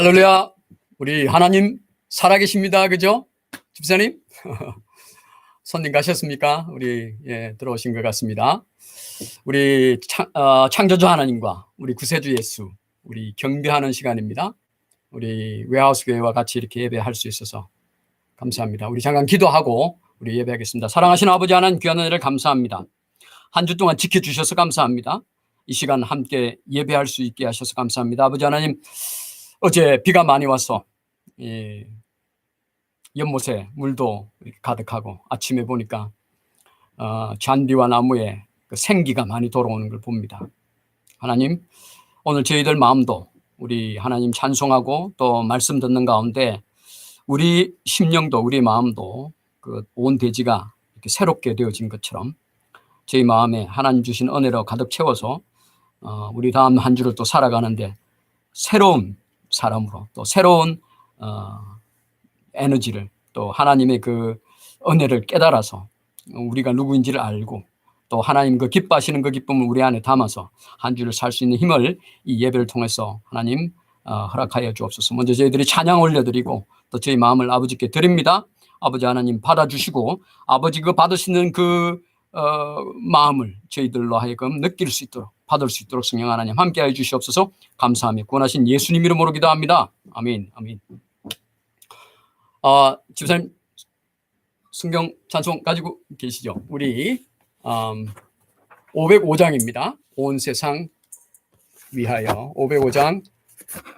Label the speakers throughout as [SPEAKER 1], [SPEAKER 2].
[SPEAKER 1] 할렐루야. 우리 하나님 살아계십니다. 그죠? 집사님? 손님 가셨습니까? 우리 들어오신 것 같습니다. 우리 창조주 하나님과 우리 구세주 예수, 우리 경배하는 시간입니다. 우리 웨하우스 교회와 같이 이렇게 예배할 수 있어서 감사합니다. 우리 잠깐 기도하고 우리 예배하겠습니다. 사랑하시는 아버지 하나님, 귀한 은혜를 감사합니다. 한 주 동안 지켜주셔서 감사합니다. 이 시간 함께 예배할 수 있게 하셔서 감사합니다. 아버지 하나님, 어제 비가 많이 와서 연못에 물도 가득하고 아침에 보니까 잔디와 나무에 그 생기가 많이 돌아오는 걸 봅니다. 하나님, 오늘 저희들 마음도 우리 하나님 찬송하고 또 말씀 듣는 가운데 우리 심령도 우리 마음도 그 온 대지가 이렇게 새롭게 되어진 것처럼 저희 마음에 하나님 주신 은혜로 가득 채워서 우리 다음 한 주를 또 살아가는데 새로운 사람으로 또 새로운 에너지를 또 하나님의 그 은혜를 깨달아서 우리가 누구인지를 알고 또 하나님 그 기뻐하시는 그 기쁨을 우리 안에 담아서 한 주를 살 수 있는 힘을 이 예배를 통해서 하나님 허락하여 주옵소서. 먼저 저희들이 찬양 올려드리고 또 저희 마음을 아버지께 드립니다. 아버지 하나님 받아주시고 아버지 그 받으시는 그 마음을 저희들로 하여금 느낄 수 있도록 받을 수 있도록 성령 하나님 함께하여 주시옵소서. 감사하며 구원하신 예수님 이름으로 기도합니다. 아멘. 아멘. 집사님 성경 찬송 가지고 계시죠? 우리 505장입니다. 온 세상 위하여 505장.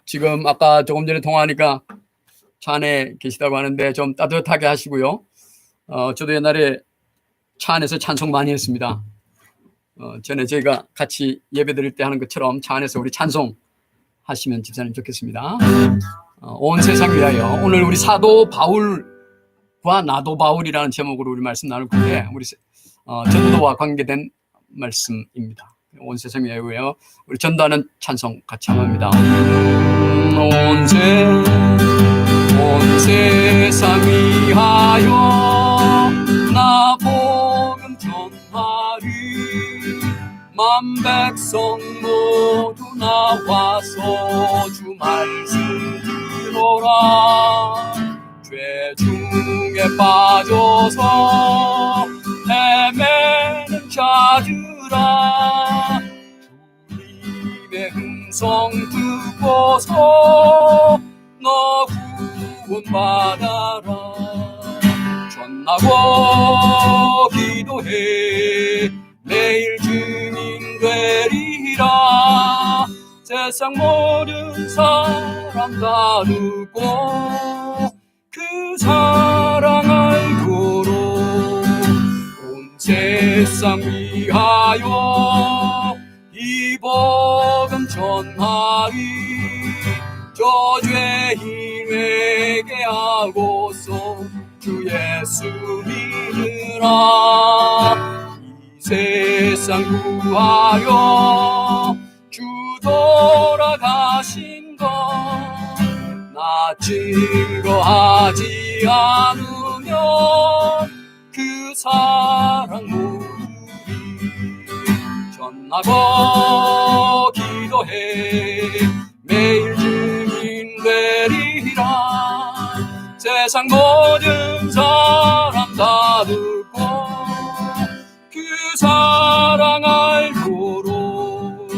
[SPEAKER 1] 지금 아까 조금 전에 통화하니까 차 안에 계시다고 하는데 좀 따뜻하게 하시고요. 저도 옛날에 차 안에서 찬송 많이 했습니다. 전에 저희가 같이 예배 드릴 때 하는 것처럼 차 안에서 우리 찬송 하시면 집사님 좋겠습니다. 온 세상 위하여. 오늘 우리 사도 바울과 나도 바울이라는 제목으로 우리 말씀 나눌 건데 우리 전도와 관계된 말씀입니다. 온 세상 위하여. 우리 전도하는 찬송 같이 합니다. 온 세상 위하여 나 복음 전하리 만 백성 모두 나와서 주 말씀 들어라. 죄 중에 빠져서 헤매는 자들아 주님의 음성 듣고서 너 구원 받아라. 전하고 기도해 매일 증인 되리라. 세상 모든 사람 다 듣고 그 사랑 알도록 온 세상 위하여 이 복음 전하리. 저 죄인 회개하고서 주 예수 믿으라. 이 세상 구하여 주 돌아가신 것 나 증거하지 않으면 그 사랑 모르리. 전하고 기도해 매일 증인 되리라. 세상 모든 사람 다 듣고 그 사랑 알도록 온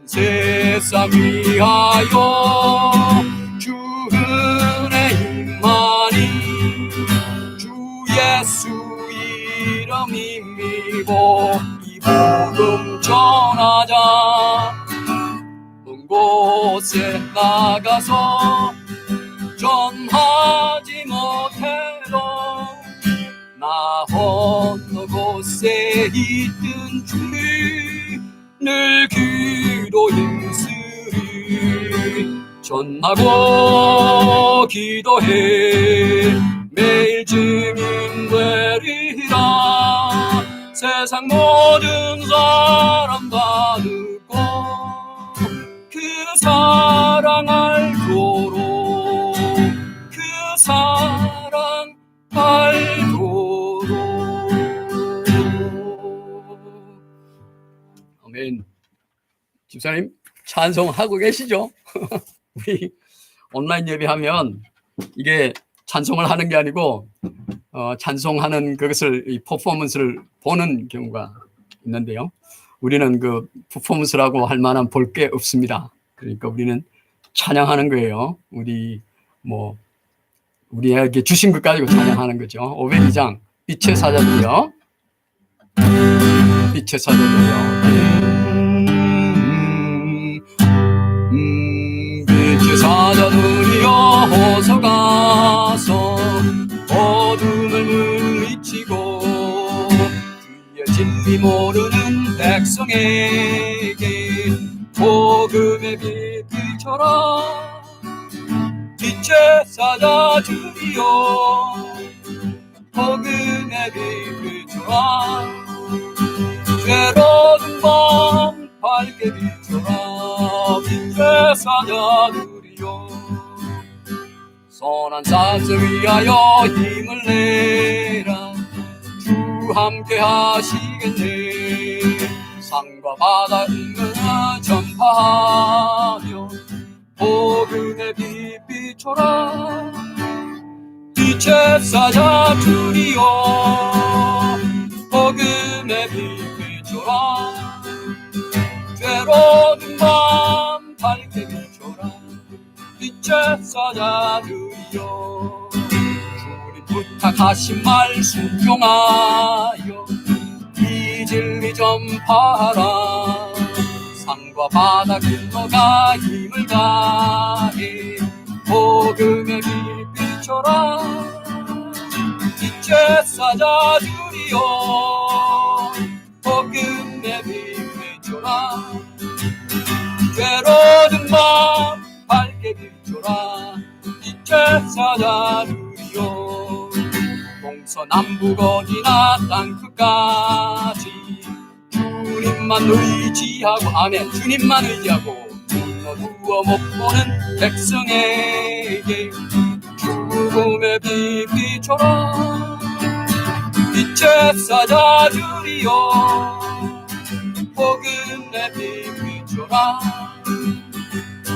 [SPEAKER 1] 세상 위하여 주 은혜 임하니 주 예수 이름 힘입어 이 복음 전하자. 먼 곳에 나가서 전하지 못해도 나 어느 곳에 있든 주를 늘 기도 힘쓰리. 전하고 기도해 매일 증인 되리라. 세상 모든 사람 다 듣고 그 사랑 알도록 그 사랑 알도록. 아멘. 집사님 찬송하고 계시죠? 우리 온라인 예배하면 이게 찬송을 하는 게 아니고 찬송하는 그것을 이 퍼포먼스를 보는 경우가 있는데요. 우리는 그 퍼포먼스라고 할 만한 볼 게 없습니다. 그러니까 우리는 찬양하는 거예요. 우리에게 주신 것 가지고 찬양하는 거죠. 502장 빛의 사자들이요. 빛의 사자들이요. 빛의 사자들이여 어서 가서 어둠을 물리치고 주의 진리 모르는 백성에게 복음의 빛 비춰라. 빛의 사자들이여 복음의 빛 비춰라. 괴로운 밤 밝게 비춰라. 빛의 사자들이여 선한 산을 위하여 힘을 내라. 주 함께 하시겠네. 산과 바다 인근을 전파하며 복음의 빛 비춰라. 빛의 사자들이여 복음의 빛 비춰라. 괴로운 밤 밝게 비춰라. 빛의 사자들이여 주님 부탁하신 말 순종하여 이 진리 전파하라. 산과 바다 건너가 힘을 다해 복음의 빛 비춰라. 빛의 사자들이여 복음의 빛 비춰라. 괴로운 밤 밝게 비춰라. 빛의 사자들이여 동서남북 어디나 땅끝까지 주님만 의지하고 아멘 주님만 의지하고 눈어 누워 못 보는 백성에게 죽음의 빛 비춰라. 빛의 사자들이여 복음의 빛 비춰라.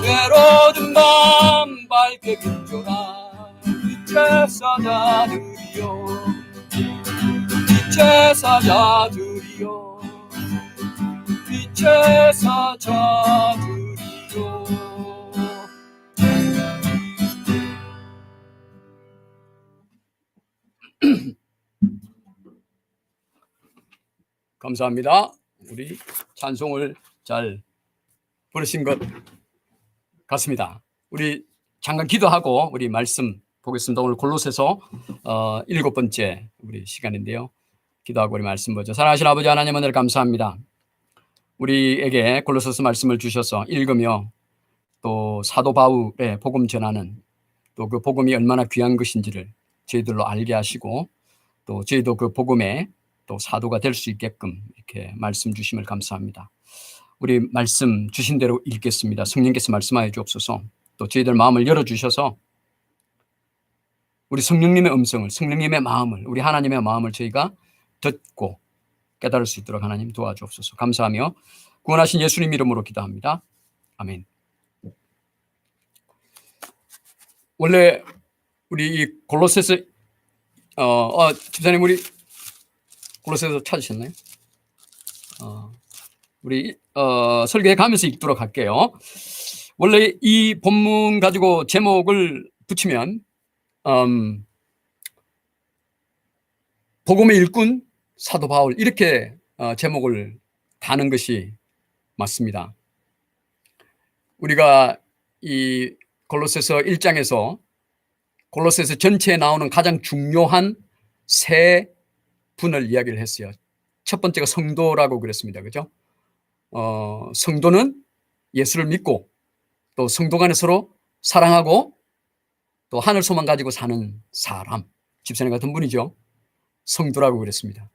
[SPEAKER 1] 괴로운 밤 밝게 비춰라. 빛의 사자들이여 빛의 사자들이여 빛의 사자들이여 감사합니다. 우리 찬송을 잘 부르신 것 같습니다. 우리 잠깐 기도하고 우리 말씀 보겠습니다. 오늘 골로새서 7번째 우리 시간인데요. 기도하고 우리 말씀 보죠. 사랑하신 아버지 하나님 은혜를 감사합니다. 우리에게 골로새서 말씀을 주셔서 읽으며 또 사도 바울의 복음 전하는 또 그 복음이 얼마나 귀한 것인지를 저희들로 알게 하시고 또 저희도 그 복음에 또 사도가 될 수 있게끔 이렇게 말씀 주심을 감사합니다. 우리 말씀 주신 대로 읽겠습니다. 성령께서 말씀하여 주옵소서. 또 저희들 마음을 열어주셔서 우리 성령님의 음성을 성령님의 마음을 우리 하나님의 마음을 저희가 듣고 깨달을 수 있도록 하나님 도와주옵소서. 감사하며 구원하신 예수님 이름으로 기도합니다. 아멘. 원래 우리 이 골로새서 집사님 우리 골로새서 찾으셨나요? 우리 설교에 가면서 읽도록 할게요. 원래 이 본문 가지고 제목을 붙이면 복음의 일꾼 사도 바울 이렇게 제목을 다는 것이 맞습니다. 우리가 이 골로새서 1장에서 골로새서 전체에 나오는 가장 중요한 세 분을 이야기를 했어요. 첫 번째가 성도라고 그랬습니다. 그죠? 성도는 예수를 믿고 또 성도 간에 서로 사랑하고 또 하늘 소망 가지고 사는 사람, 집사님 같은 분이죠. 성도라고 그랬습니다.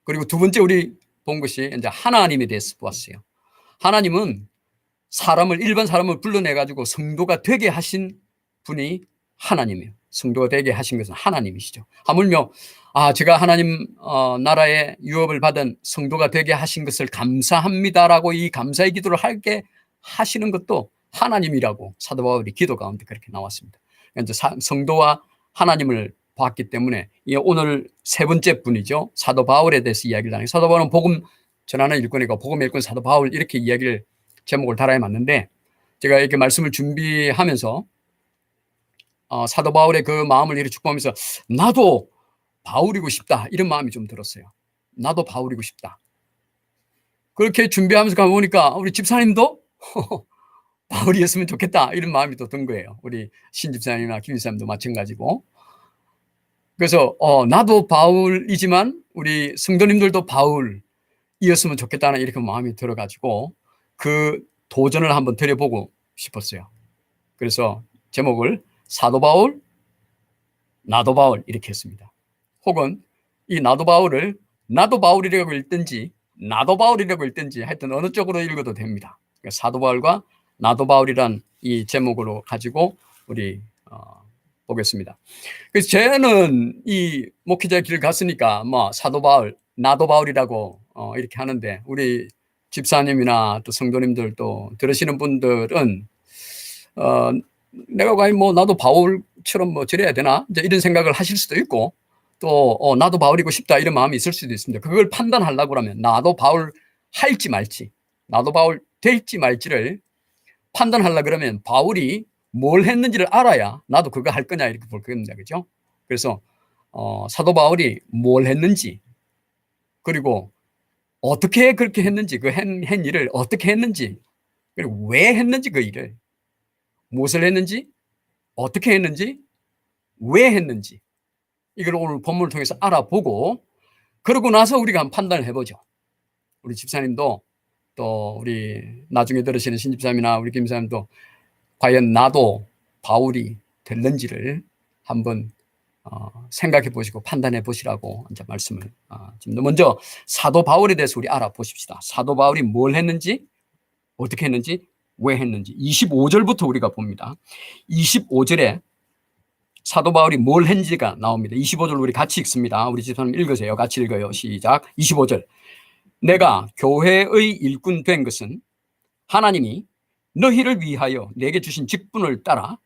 [SPEAKER 1] 그리고 두 번째 우리 본 것이 이제 하나님에 대해서 보았어요. 하나님은 일반 사람을 불러내 가지고 성도가 되게 하신 분이 하나님이에요. 성도가 되게 하신 것은 하나님이시죠. 하물며 제가 하나님 나라의 유업을 받은 성도가 되게 하신 것을 감사합니다라고 이 감사의 기도를 하게 하시는 것도 하나님이라고 사도 바울이 기도 가운데 그렇게 나왔습니다. 이제 성도와 하나님을 봤기 때문에 오늘 세 번째 분이죠. 사도 바울에 대해서 이야기를 하는, 사도 바울은 복음 전하는 일꾼이고 복음 일꾼 사도 바울 이렇게 이야기를 제목을 달아야 맞는데, 제가 이렇게 말씀을 준비하면서 사도 바울의 그 마음을 이렇게 축복하면서 나도 바울이고 싶다 이런 마음이 좀 들었어요. 나도 바울이고 싶다. 그렇게 준비하면서 가보니까 우리 집사님도 바울이었으면 좋겠다 이런 마음이 또 든 거예요. 우리 신 집사님이나 김 집사님도 마찬가지고. 그래서 나도 바울이지만 우리 성도님들도 바울이었으면 좋겠다는 이렇게 마음이 들어가지고 그 도전을 한번 드려보고 싶었어요. 그래서 제목을 사도 바울, 나도 바울 이렇게 했습니다. 혹은 이 나도 바울을 나도 바울이라고 읽든지 나도 바울이라고 읽든지 하여튼 어느 쪽으로 읽어도 됩니다. 그러니까 사도 바울과 나도 바울이란 이 제목으로 가지고 우리 보겠습니다. 그래서 저는 이 목회자 길을 갔으니까 뭐 사도 바울, 나도 바울이라고 이렇게 하는데, 우리 집사님이나 또 성도님들 또 들으시는 분들은 내가 과연 뭐 나도 바울처럼 뭐 저래야 되나 이제 이런 생각을 하실 수도 있고, 또 나도 바울이고 싶다 이런 마음이 있을 수도 있습니다. 그걸 판단하려고 하면 나도 바울 할지 말지, 나도 바울 될지 말지를 판단하려고 그러면 바울이 뭘 했는지를 알아야 나도 그거 할 거냐 이렇게 볼 겁니다. 그죠? 그래서 사도 바울이 뭘 했는지, 그리고 어떻게 그렇게 했는지, 그 한 일을 어떻게 했는지, 그리고 왜 했는지, 그 일을 무엇을 했는지, 어떻게 했는지, 왜 했는지, 이걸 오늘 본문을 통해서 알아보고, 그러고 나서 우리가 한번 판단을 해보죠. 우리 집사님도 또 우리 나중에 들으시는 신집사님이나 우리 김집사님도 과연 나도 바울이 될는지를 한번 생각해 보시고 판단해 보시라고 이제 말씀을 좀 먼저 사도 바울에 대해서 우리 알아보십시다. 사도 바울이 뭘 했는지, 어떻게 했는지, 왜 했는지 25절부터 우리가 봅니다. 25절에 사도 바울이 뭘 했는지가 나옵니다. 25절 우리 같이 읽습니다. 우리 집사님 읽으세요. 같이 읽어요. 시작. 25절. 내가 교회의 일꾼 된 것은 하나님이 너희를 위하여 내게 주신 직분을 따라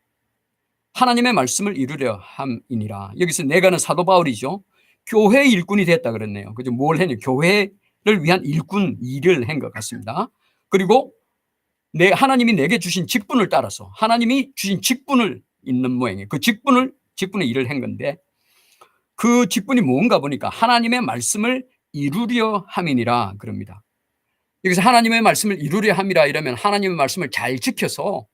[SPEAKER 1] 하나님의 말씀을 이루려 함이니라. 여기서 내가는 사도 바울이죠. 교회의 일꾼이 됐다 그랬네요. 그죠? 뭘 했냐? 교회를 위한 일꾼 일을 한 것 같습니다. 그리고 하나님이 내게 주신 직분을 따라서 하나님이 주신 직분을 있는 모양이에요. 그 직분의 일을 한 건데, 그 직분이 뭔가 보니까 하나님의 말씀을 이루려 함이니라 그럽니다. 여기서 하나님의 말씀을 이루려 함이라 이러면 하나님의 말씀을 잘 지켜서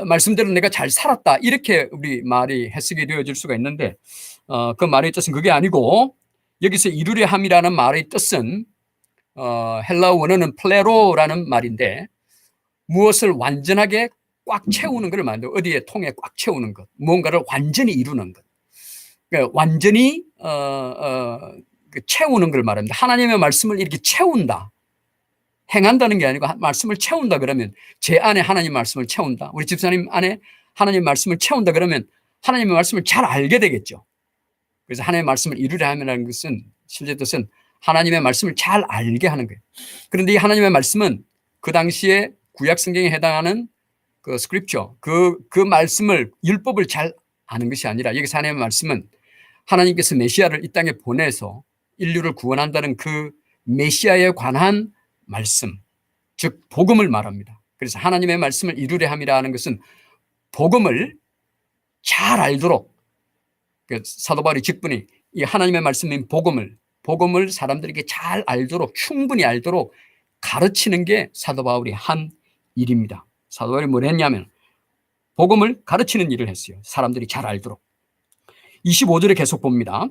[SPEAKER 1] 말씀대로 내가 잘 살았다 이렇게 우리 말이 해석이 되어질 수가 있는데, 그 말의 뜻은 그게 아니고, 여기서 이루려 함이라는 말의 뜻은 헬라어 원어는 플레로라는 말인데, 무엇을 완전하게 꽉 채우는 것을 말합니다. 어디에 통에 꽉 채우는 것, 무언가를 완전히 이루는 것, 그러니까 완전히 채우는 걸 말합니다. 하나님의 말씀을 이렇게 채운다, 행한다는 게 아니고 말씀을 채운다 그러면 제 안에 하나님 말씀을 채운다, 우리 집사님 안에 하나님 말씀을 채운다 그러면 하나님의 말씀을 잘 알게 되겠죠. 그래서 하나님의 말씀을 이루려 함이라는 것은 실제 뜻은 하나님의 말씀을 잘 알게 하는 거예요. 그런데 이 하나님의 말씀은 그 당시에 구약 성경에 해당하는 그 스크립처, 그 말씀을, 율법을 잘 아는 것이 아니라, 여기서 하나님의 말씀은 하나님께서 메시아를 이 땅에 보내서 인류를 구원한다는 그 메시아에 관한 말씀, 즉 복음을 말합니다. 그래서 하나님의 말씀을 이루려 함이라 하는 것은 복음을 잘 알도록, 사도 바울의 직분이 이 하나님의 말씀인 복음을 사람들에게 잘 알도록, 충분히 알도록 가르치는 게 사도 바울이 한 일입니다. 사도 바울이 뭘 했냐면 복음을 가르치는 일을 했어요. 사람들이 잘 알도록. 25절에 계속 봅니다.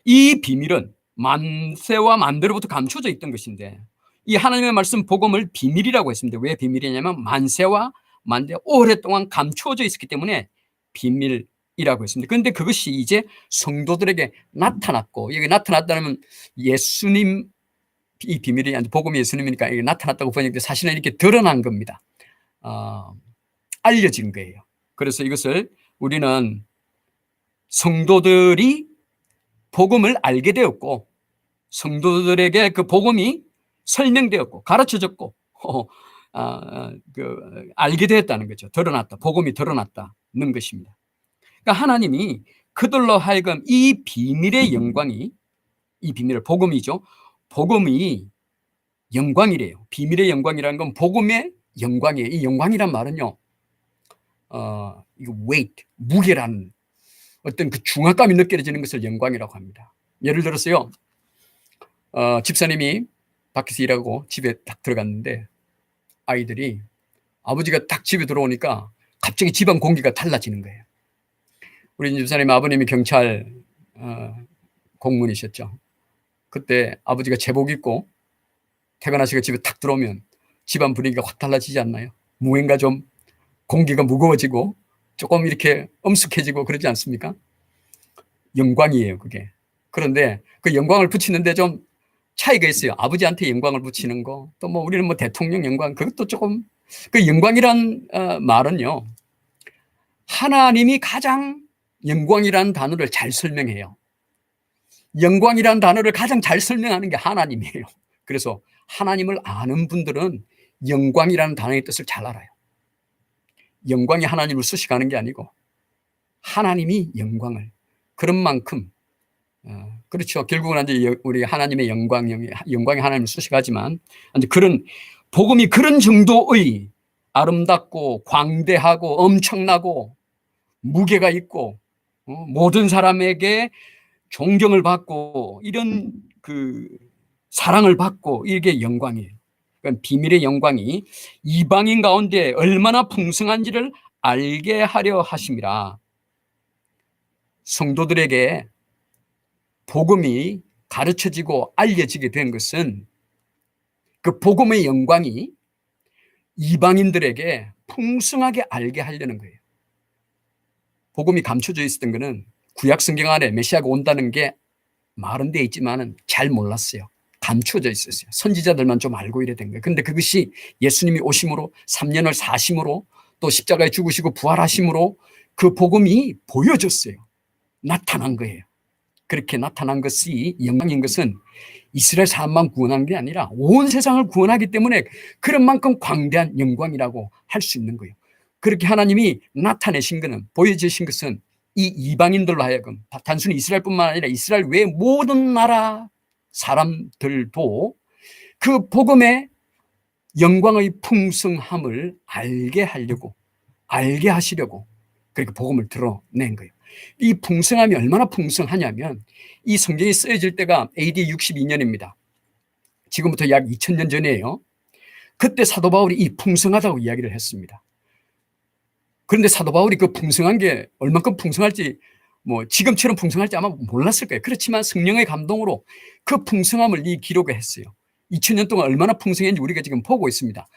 [SPEAKER 1] 이 비밀은 만세와 만대로부터 감춰져 있던 것인데, 이 하나님의 말씀 복음을 비밀이라고 했습니다. 왜 비밀이냐면 만세와 만대, 오랫동안 감춰져 있었기 때문에 비밀이라고 했습니다. 그런데 그것이 이제 성도들에게 나타났고, 여기 나타났다면 예수님, 이 비밀이 아니라 복음이 예수님이니까 이게 나타났다고 보니까 사실은 이렇게 드러난 겁니다. 알려진 거예요. 그래서 이것을 우리는 성도들이 복음을 알게 되었고, 성도들에게 그 복음이 설명되었고 가르쳐졌고 알게 되었다는 거죠. 드러났다. 복음이 드러났다는 것입니다. 그러니까 하나님이 그들로 하여금 이 비밀의 영광이, 이 비밀을, 복음이죠. 복음이 영광이래요. 비밀의 영광이라는 건 복음의 영광이에요. 이 영광이란 말은요, 이거 weight, 무게라는 어떤 그 중압감이 느껴지는 것을 영광이라고 합니다. 예를 들어서요, 집사님이 밖에서 일하고 집에 딱 들어갔는데 아이들이, 아버지가 딱 집에 들어오니까 갑자기 집안 공기가 달라지는 거예요. 우리 집사님 아버님이 경찰 공무원이셨죠. 그때 아버지가 제복 입고 퇴근하시고 집에 탁 들어오면 집안 분위기가 확 달라지지 않나요? 무언가 좀 공기가 무거워지고 조금 이렇게 엄숙해지고 그러지 않습니까? 영광이에요, 그게. 그런데 그 영광을 붙이는데 좀 차이가 있어요. 아버지한테 영광을 붙이는 거, 또 뭐 우리는 뭐 대통령 영광, 그것도 조금, 그 영광이란 말은요, 하나님이 가장 영광이라는 단어를 잘 설명해요. 영광이라는 단어를 가장 잘 설명하는 게 하나님이에요. 그래서 하나님을 아는 분들은 영광이라는 단어의 뜻을 잘 알아요. 영광이 하나님을 수식하는 게 아니고 하나님이 영광을, 그런 만큼, 그렇죠. 결국은 이제 우리 하나님의 영광이 하나님을 수식하지만, 그런 복음이 그런 정도의 아름답고 광대하고 엄청나고 무게가 있고, 모든 사람에게 존경을 받고 이런 그 사랑을 받고, 이게 영광이에요. 그러니까 비밀의 영광이 이방인 가운데 얼마나 풍성한지를 알게 하려 하심이라. 성도들에게 복음이 가르쳐지고 알려지게 된 것은 그 복음의 영광이 이방인들에게 풍성하게 알게 하려는 거예요. 복음이 감춰져 있었던 것은 구약 성경 안에 메시아가 온다는 게 말은 돼 있지만은 잘 몰랐어요. 감춰져 있었어요. 선지자들만 좀 알고 이래 된 거예요. 그런데 그것이 예수님이 오심으로, 3년을 사심으로, 또 십자가에 죽으시고 부활하심으로 그 복음이 보여졌어요. 나타난 거예요. 그렇게 나타난 것이 영광인 것은 이스라엘 사람만 구원한 게 아니라 온 세상을 구원하기 때문에 그런 만큼 광대한 영광이라고 할 수 있는 거예요. 그렇게 하나님이 나타내신 것은, 보여주신 것은 이 이방인들로 하여금, 단순히 이스라엘뿐만 아니라 이스라엘 외의 모든 나라 사람들도 그 복음의 영광의 풍성함을 알게 하려고, 알게 하시려고 그렇게 복음을 드러낸 거예요. 이 풍성함이 얼마나 풍성하냐면, 이 성경이 쓰여질 때가 AD 62년입니다. 지금부터 약 2000년 전이에요. 그때 사도 바울이 이 풍성하다고 이야기를 했습니다. 그런데 사도 바울이 그 풍성한 게 얼만큼 풍성할지, 뭐 지금처럼 풍성할지 아마 몰랐을 거예요. 그렇지만 성령의 감동으로 그 풍성함을 이 기록을 했어요. 2000년 동안 얼마나 풍성했는지 우리가 지금 보고 있습니다.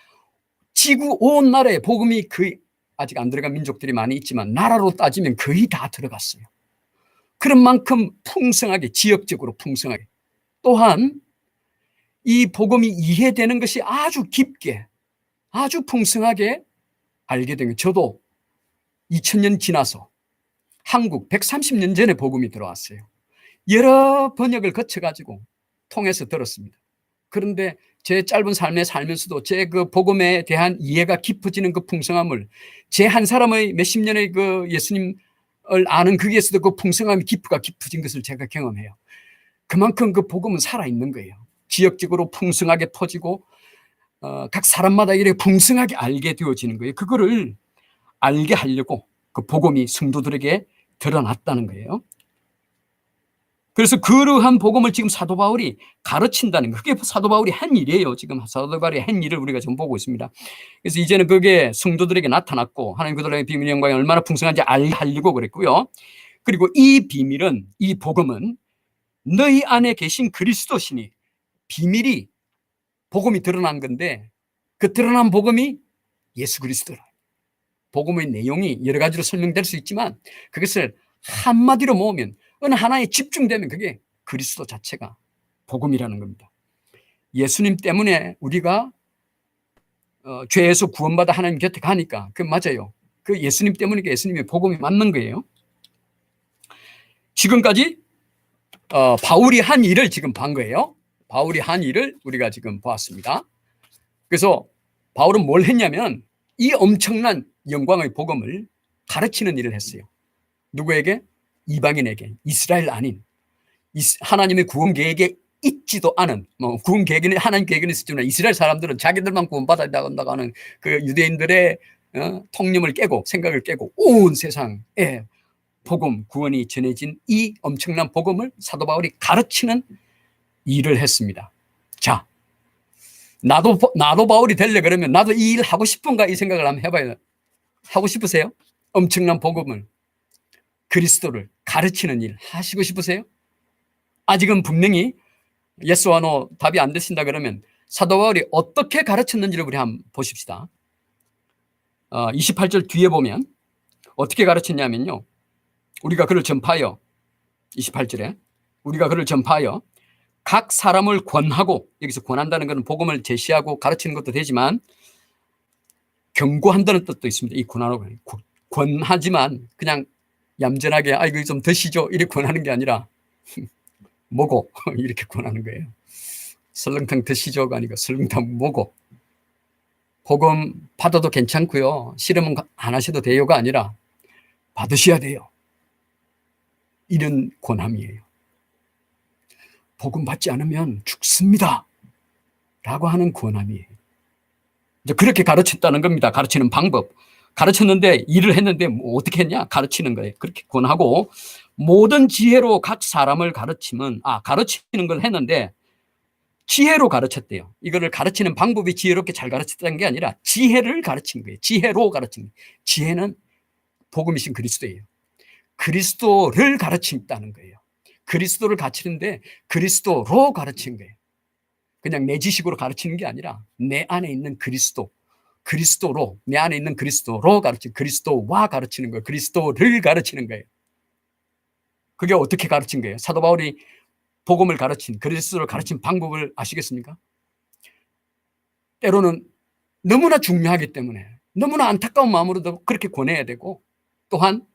[SPEAKER 1] 지구 온 나라에 복음이 아직 안 들어간 민족들이 많이 있지만 나라로 따지면 거의 다 들어갔어요. 그런 만큼 풍성하게, 지역적으로 풍성하게, 또한 이 복음이 이해되는 것이 아주 깊게, 아주 풍성하게 알게 된 거예요. 저도 2000년 지나서 한국 130년 전에 복음이 들어왔어요. 여러 번역을 거쳐가지고 통해서 들었습니다. 그런데 제 짧은 삶에 살면서도 제 그 복음에 대한 이해가 깊어지는 그 풍성함을, 제 한 사람의 몇십 년의 그 예수님을 아는 거기에서도 그 풍성함이 깊어진 것을 제가 경험해요. 그만큼 그 복음은 살아있는 거예요. 지역적으로 풍성하게 터지고 각 사람마다 이렇게 풍성하게 알게 되어지는 거예요. 그거를 알게 하려고 그 복음이 성도들에게 드러났다는 거예요. 그래서 그러한 복음을 지금 사도 바울이 가르친다는 거, 그게 사도 바울이 한 일이에요. 지금 사도 바울이 한 일을 우리가 지금 보고 있습니다. 그래서 이제는 그게 성도들에게 나타났고, 하나님 그들에게 비밀의 영광이 얼마나 풍성한지 알게 하려고 그랬고요. 그리고 이 비밀은, 이 복음은 너희 안에 계신 그리스도시니, 비밀이, 복음이 드러난 건데 그 드러난 복음이 예수 그리스도라. 복음의 내용이 여러 가지로 설명될 수 있지만 그것을 한마디로 모으면, 어느 하나에 집중되면 그게 그리스도 자체가 복음이라는 겁니다. 예수님 때문에 우리가 죄에서 구원받아 하나님 곁에 가니까, 그 맞아요. 그 예수님 때문이니까 예수님의 복음이 맞는 거예요. 지금까지 바울이 한 일을 지금 본 거예요. 바울이 한 일을 우리가 지금 보았습니다. 그래서 바울은 뭘 했냐면 이 엄청난 영광의 복음을 가르치는 일을 했어요. 누구에게? 이방인에게, 이스라엘 아닌, 하나님의 구원 계획에 있지도 않은, 구원 계획에는 하나님 계획은 있었지만 이스라엘 사람들은 자기들만 구원받아야 한다고 하는 그 유대인들의 통념을 깨고 생각을 깨고 온 세상에 복음, 구원이 전해진 이 엄청난 복음을 사도 바울이 가르치는 일을 했습니다. 자, 나도 바울이 되려 그러면 나도 이 일 하고 싶은가 이 생각을 한번 해봐요. 하고 싶으세요? 엄청난 복음을, 그리스도를 가르치는 일 하시고 싶으세요? 아직은 분명히 예스와 노 답이 안 되신다 그러면 사도 바울이 어떻게 가르쳤는지를 우리 한번 보십시다. 28절 뒤에 보면 어떻게 가르쳤냐면요. 우리가 그를 전파하여, 28절에 우리가 그를 전파하여 각 사람을 권하고, 여기서 권한다는 것은 복음을 제시하고 가르치는 것도 되지만 경고한다는 뜻도 있습니다. 이 권하라고 권하지만 그냥 얌전하게 이거 좀 드시죠 이렇게 권하는 게 아니라 먹어 이렇게 권하는 거예요. 설렁탕 드시죠가 아니고 설렁탕 먹어. 복음 받아도 괜찮고요. 싫으면 안 하셔도 돼요가 아니라 받으셔야 돼요. 이런 권함이에요. 복음 받지 않으면 죽습니다. 라고 하는 권함이에요. 이제 그렇게 가르쳤다는 겁니다. 가르치는 방법. 가르쳤는데 일을 했는데 뭐 어떻게 했냐? 가르치는 거예요. 그렇게 권하고 모든 지혜로 각 사람을 가르치는 걸 했는데 지혜로 가르쳤대요. 이거를 가르치는 방법이 지혜롭게 잘 가르쳤다는 게 아니라 지혜를 가르친 거예요. 지혜로 가르친 거예요. 지혜는 복음이신 그리스도예요. 그리스도를 가르친다는 거예요. 그리스도를 가르치는데 그리스도로 가르친 거예요. 그냥 내 지식으로 가르치는 게 아니라 내 안에 있는 그리스도로, 내 안에 있는 그리스도로 가르치는, 그리스도와 가르치는 거예요. 그리스도를 가르치는 거예요. 그게 어떻게 가르친 거예요? 사도 바울이 복음을 가르친, 그리스도를 가르친 방법을 아시겠습니까? 때로는 너무나 중요하기 때문에 너무나 안타까운 마음으로도 그렇게 권해야 되고, 또한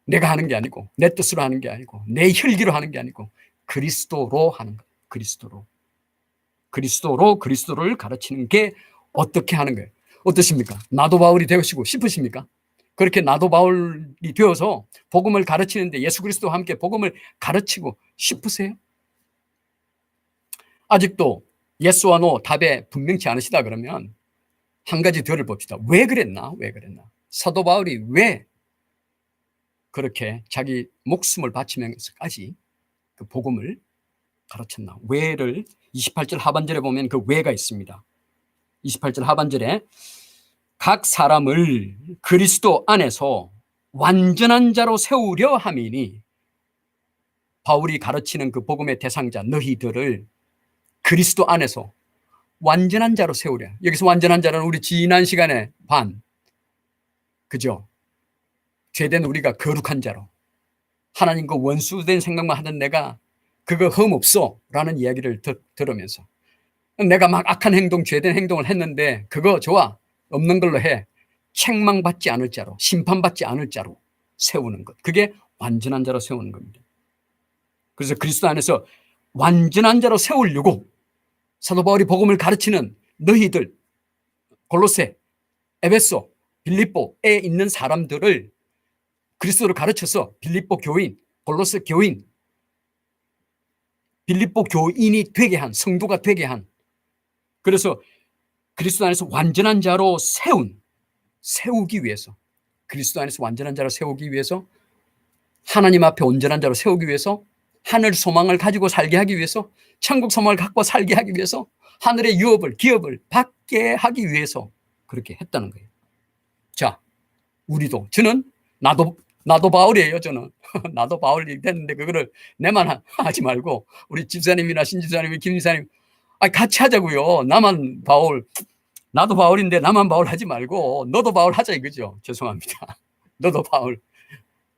[SPEAKER 1] 내가 하는 게 아니고 내 뜻으로 하는 게 아니고 내 혈기로 하는 게 아니고 그리스도로 하는 거예요. 그리스도로 그리스도를 가르치는 게 어떻게 하는 거예요? 어떠십니까? 나도 바울이 되시고 싶으십니까? 그렇게 나도 바울이 되어서 복음을 가르치는데 예수 그리스도와 함께 복음을 가르치고 싶으세요? 아직도 예스와 노 답에 분명치 않으시다 그러면 한 가지 덜을 봅시다. 왜 그랬나? 사도 바울이 왜 그렇게 자기 목숨을 바치면서까지 그 복음을 가르쳤나? 왜를 28절 하반절에 보면 그 왜가 있습니다. 28절 하반절에 각 사람을 그리스도 안에서 완전한 자로 세우려 함이니, 바울이 가르치는 그 복음의 대상자 너희들을 그리스도 안에서 완전한 자로 세우려. 여기서 완전한 자는 우리 지난 시간에 그죠? 죄된 우리가 거룩한 자로, 하나님과 원수된 생각만 하던 내가 그거 흠없어 라는 이야기를 들으면서, 내가 막 악한 행동, 죄된 행동을 했는데 그거 좋아, 없는 걸로 해, 책망받지 않을 자로, 심판받지 않을 자로 세우는 것, 그게 완전한 자로 세우는 겁니다. 그래서 그리스도 안에서 완전한 자로 세우려고 사도 바울이 복음을 가르치는 너희들, 골로새, 에베소, 빌립보에 있는 사람들을 그리스도를 가르쳐서 빌립보 교인, 골로새 교인, 빌립보 교인이 되게 한, 성도가 되게 한, 그래서 그리스도 안에서 완전한 자로 세우기 위해서, 그리스도 안에서 완전한 자로 세우기 위해서, 하나님 앞에 온전한 자로 세우기 위해서, 하늘 소망을 가지고 살게 하기 위해서, 천국 소망을 갖고 살게 하기 위해서, 하늘의 기업을 받게 하기 위해서 그렇게 했다는 거예요. 자, 우리도, 저는 나도 바울이에요. 저는 나도 바울이 됐는데 그거를 내만 하지 말고 우리 집사님이나 신집사님, 김집사님 같이 하자고요. 나도 바울인데 나만 바울 하지 말고 너도 바울 하자 이거죠. 죄송합니다. 너도 바울,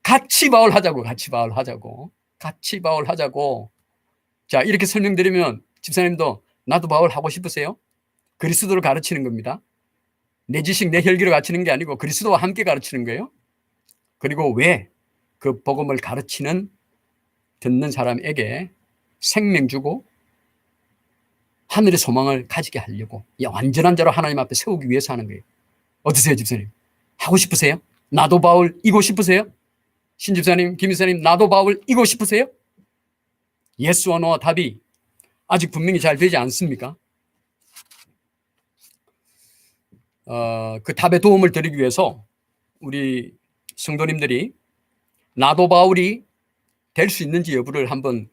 [SPEAKER 1] 같이 바울 하자고. 자, 이렇게 설명드리면 집사님도 나도 바울 하고 싶으세요? 그리스도를 가르치는 겁니다. 내 지식, 내 혈기를 가르치는 게 아니고 그리스도와 함께 가르치는 거예요. 그리고 왜 그 복음을 가르치는 듣는 사람에게 생명 주고 하늘의 소망을 가지게 하려고 완전한 자로 하나님 앞에 세우기 위해서 하는 거예요. 어떠세요, 집사님? 하고 싶으세요? 나도 바울이고 싶으세요? 신 집사님, 김 집사님, 나도 바울이고 싶으세요? 예스와 노와 답이 아직 분명히 잘 되지 않습니까? 그 답에 도움을 드리기 위해서 우리 성도님들이 나도 바울이 될 수 있는지 여부를 한번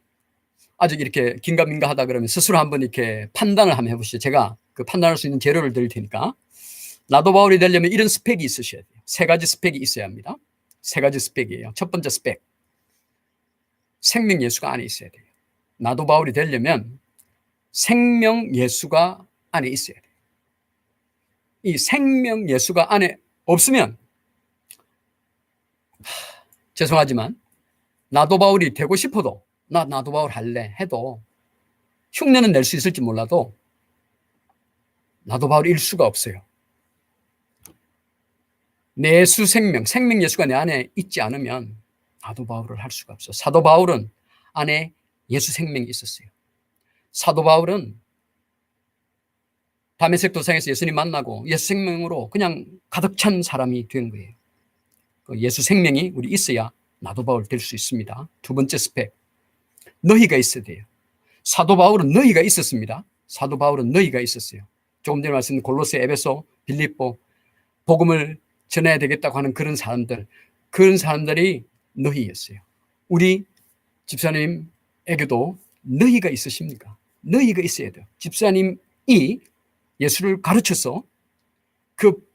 [SPEAKER 1] 아직 이렇게 긴가민가 하다 그러면 스스로 한번 이렇게 판단을 한번 해보시죠. 제가 그 판단할 수 있는 재료를 드릴 테니까. 나도 바울이 되려면 이런 스펙이 있으셔야 돼요. 3가지 스펙이 있어야 합니다. 3가지 스펙이에요. 첫 번째 스펙. 생명 예수가 안에 있어야 돼요. 나도 바울이 되려면 생명 예수가 안에 있어야 돼요. 이 생명 예수가 안에 없으면 죄송하지만 나도 바울이 되고 싶어도 나도 바울 할래 해도 흉내는 낼 수 있을지 몰라도 나도 바울일 수가 없어요. 내수 생명 예수가 내 안에 있지 않으면 나도 바울을 할 수가 없어. 사도 바울은 안에 예수 생명이 있었어요. 사도 바울은 다메섹 도상에서 예수님 만나고 예수 생명으로 그냥 가득 찬 사람이 된 거예요. 그 예수 생명이 우리 있어야 나도 바울 될 수 있습니다. 두 번째 스펙. 너희가 있어야 돼요. 사도 바울은 너희가 있었습니다. 사도 바울은 너희가 있었어요. 조금 전에 말씀드린 골로새, 에베소, 빌립보 복음을 전해야 되겠다고 하는 그런 사람들이 너희였어요. 우리 집사님에게도 너희가 있으십니까? 너희가 있어야 돼요. 집사님이 예수를 가르쳐서 그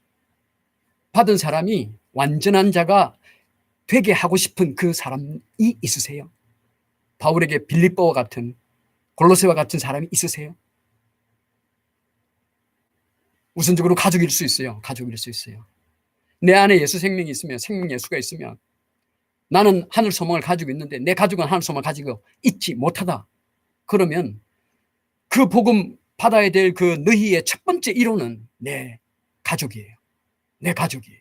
[SPEAKER 1] 받은 사람이 완전한 자가 되게 하고 싶은 그 사람이 있으세요? 바울에게 빌립보와 같은 골로새와 같은 사람이 있으세요? 우선적으로 가족일 수 있어요. 가족일 수 있어요. 내 안에 예수 생명이 있으면, 생명 예수가 있으면 나는 하늘 소망을 가지고 있는데 내 가족은 하늘 소망을 가지고 있지 못하다. 그러면 그 복음 받아야 될 그 너희의 첫 번째 이론은 내 가족이에요. 내 가족이에요.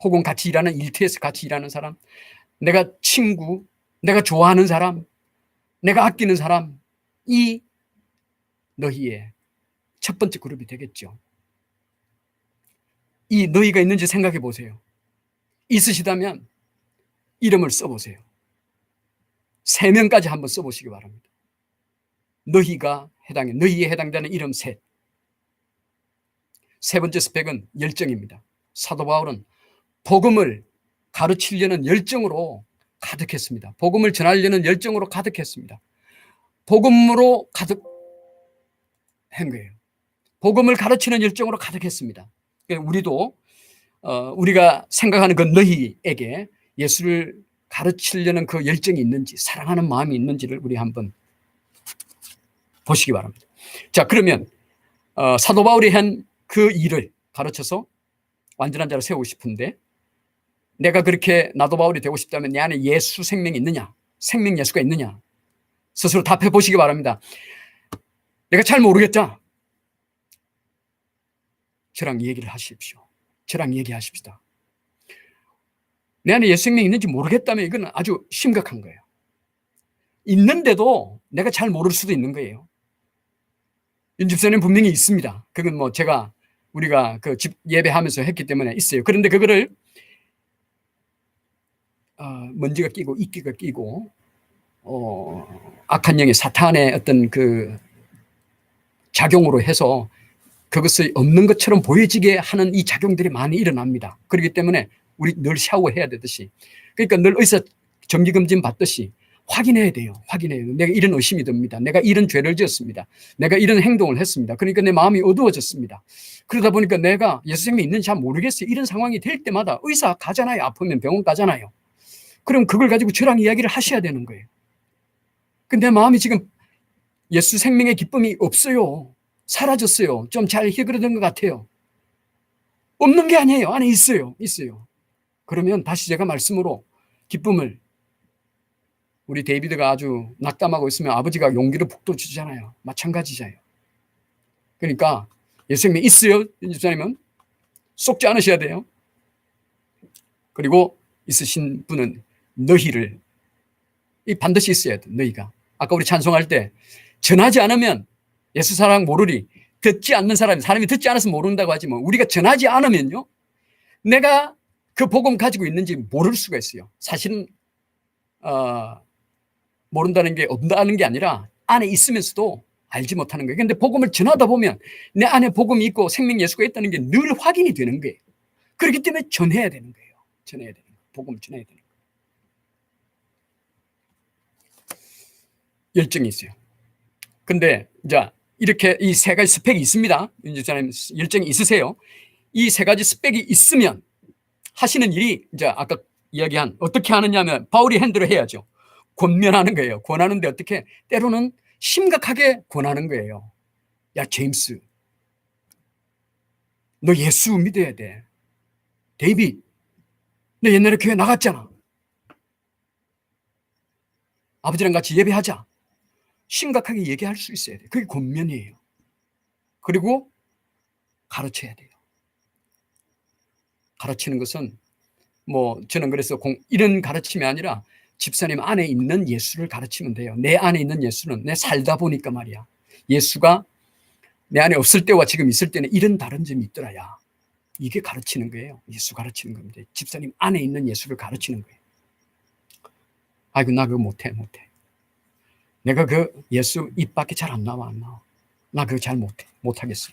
[SPEAKER 1] 혹은 같이 일하는 일터에서 같이 일하는 사람, 내가 친구, 내가 좋아하는 사람, 내가 아끼는 사람, 이 너희의 첫 번째 그룹이 되겠죠. 이 너희가 있는지 생각해 보세요. 있으시다면 이름을 써보세요. 3명까지 한번 써보시기 바랍니다. 너희에 해당되는 이름 셋. 세 번째 스펙은 열정입니다. 사도 바울은 복음을 가르치려는 열정으로 가득했습니다. 복음을 전하려는 열정으로 가득했습니다. 복음으로 가득한 거예요. 복음을 가르치는 열정으로 가득했습니다. 우리도 우리가 생각하는 그 너희에게 예수를 가르치려는 그 열정이 있는지, 사랑하는 마음이 있는지를 우리 한번 보시기 바랍니다. 자, 그러면 사도 바울이 한 그 일을 가르쳐서 완전한 자로 세우고 싶은데, 내가 그렇게 나도 바울이 되고 싶다면 내 안에 예수 생명이 있느냐, 생명 예수가 있느냐, 스스로 답해 보시기 바랍니다. 내가 잘 모르겠다. 저랑 얘기를 하십시오. 저랑 얘기하십시다. 내 안에 예수 생명이 있는지 모르겠다면 이건 아주 심각한 거예요. 있는데도 내가 잘 모를 수도 있는 거예요. 윤 집사님 분명히 있습니다. 그건 뭐 우리가 그 집 예배하면서 했기 때문에 있어요. 그런데 그거를 먼지가 끼고 이끼가 끼고 악한 영의 사탄의 어떤 그 작용으로 해서 그것이 없는 것처럼 보여지게 하는 이 작용들이 많이 일어납니다. 그렇기 때문에 우리 늘 샤워해야 되듯이, 그러니까 늘 의사 정기검진 받듯이 확인해야 돼요. 확인해야 돼요. 내가 이런 의심이 듭니다. 내가 이런 죄를 지었습니다. 내가 이런 행동을 했습니다. 그러니까 내 마음이 어두워졌습니다. 그러다 보니까 내가 예수 생명이 있는지 잘 모르겠어요. 이런 상황이 될 때마다 의사 가잖아요. 아프면 병원 가잖아요. 그럼 그걸 가지고 저랑 이야기를 하셔야 되는 거예요. 근데 내 마음이 지금 예수 생명의 기쁨이 없어요. 사라졌어요. 좀 잘 희그러든 것 같아요. 없는 게 아니에요. 안에 있어요. 그러면 다시 제가 말씀으로 기쁨을, 우리 데이비드가 아주 낙담하고 있으면 아버지가 용기를 북돋워 주잖아요. 마찬가지잖아요. 그러니까 예수 생명이 있어요. 집사님은 속지 않으셔야 돼요. 그리고 있으신 분은 너희를, 이 반드시 있어야 돼. 너희가 아까 우리 찬송할 때 전하지 않으면 예수 사랑 모르리. 듣지 않는 사람이 듣지 않아서 모른다고 하지 뭐 우리가 전하지 않으면요 내가 그 복음 가지고 있는지 모를 수가 있어요. 사실은 모른다는 게 없다는 게 아니라 안에 있으면서도 알지 못하는 거예요. 그런데 복음을 전하다 보면 내 안에 복음이 있고 생명 예수가 있다는 게 늘 확인이 되는 거예요. 그렇기 때문에 전해야 되는 거예요. 전해야 되는 거예요. 복음을 전해야 되는 거예요. 열정이 있어요. 근데 이제 이렇게 이 세 가지 스펙이 있습니다. 윤지사님 열정이 있으세요. 이 세 가지 스펙이 있으면 하시는 일이 이제 아까 이야기한 어떻게 하느냐면 바울이 핸들을 해야죠. 권면하는 거예요. 권하는데 어떻게 때로는 심각하게 권하는 거예요. 야 제임스 너 예수 믿어야 돼. 데이빗 너 옛날에 교회 나갔잖아. 아버지랑 같이 예배하자. 심각하게 얘기할 수 있어야 돼요. 그게 권면이에요. 그리고 가르쳐야 돼요. 가르치는 것은 뭐 저는 그래서 이런 가르침이 아니라 집사님 안에 있는 예수를 가르치면 돼요. 내 안에 있는 예수는 내 살다 보니까 말이야. 예수가 내 안에 없을 때와 지금 있을 때는 이런 다른 점이 있더라야. 이게 가르치는 거예요. 예수 가르치는 겁니다. 집사님 안에 있는 예수를 가르치는 거예요. 아이고 나 그거 못해. 내가 그 예수 입 밖에 잘 안 나와. 나 그거 잘 못하겠어.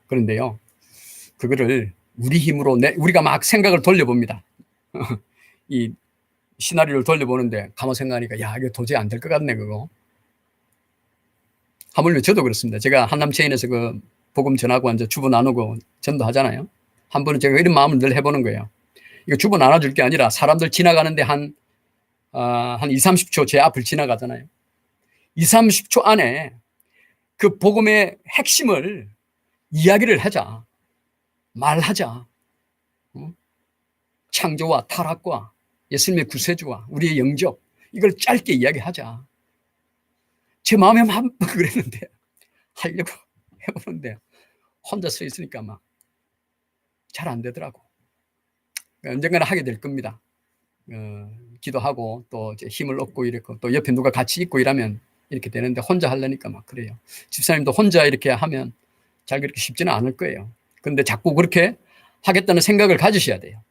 [SPEAKER 1] 그런데요. 그거를 우리 힘으로 우리가 막 생각을 돌려봅니다. 이 시나리오를 돌려보는데 가만 생각하니까 야 이거 도저히 안 될 것 같네 그거. 하물며 저도 그렇습니다. 제가 한남체인에서 그 복음 전하고 이제 주보 나누고 전도하잖아요. 한 번은 제가 이런 마음을 늘 해보는 거예요. 이거 주보 나눠줄 게 아니라 사람들 지나가는데 한 2, 30초 제 앞을 지나가잖아요. 2, 30초 안에 그 복음의 핵심을 이야기를 하자. 말하자. 창조와 타락과 예수님의 구세주와 우리의 영접 이걸 짧게 이야기하자. 제 마음에 한 번 그랬는데 하려고 해보는데 혼자 서 있으니까 막 잘 안 되더라고. 언젠가는 하게 될 겁니다. 기도하고 또 이제 힘을 얻고 이렇게 또 옆에 누가 같이 있고 이러면 이렇게 되는데 혼자 하려니까 막 그래요. 집사님도 혼자 이렇게 하면 잘 그렇게 쉽지는 않을 거예요. 근데 자꾸 그렇게 하겠다는 생각을 가지셔야 돼요.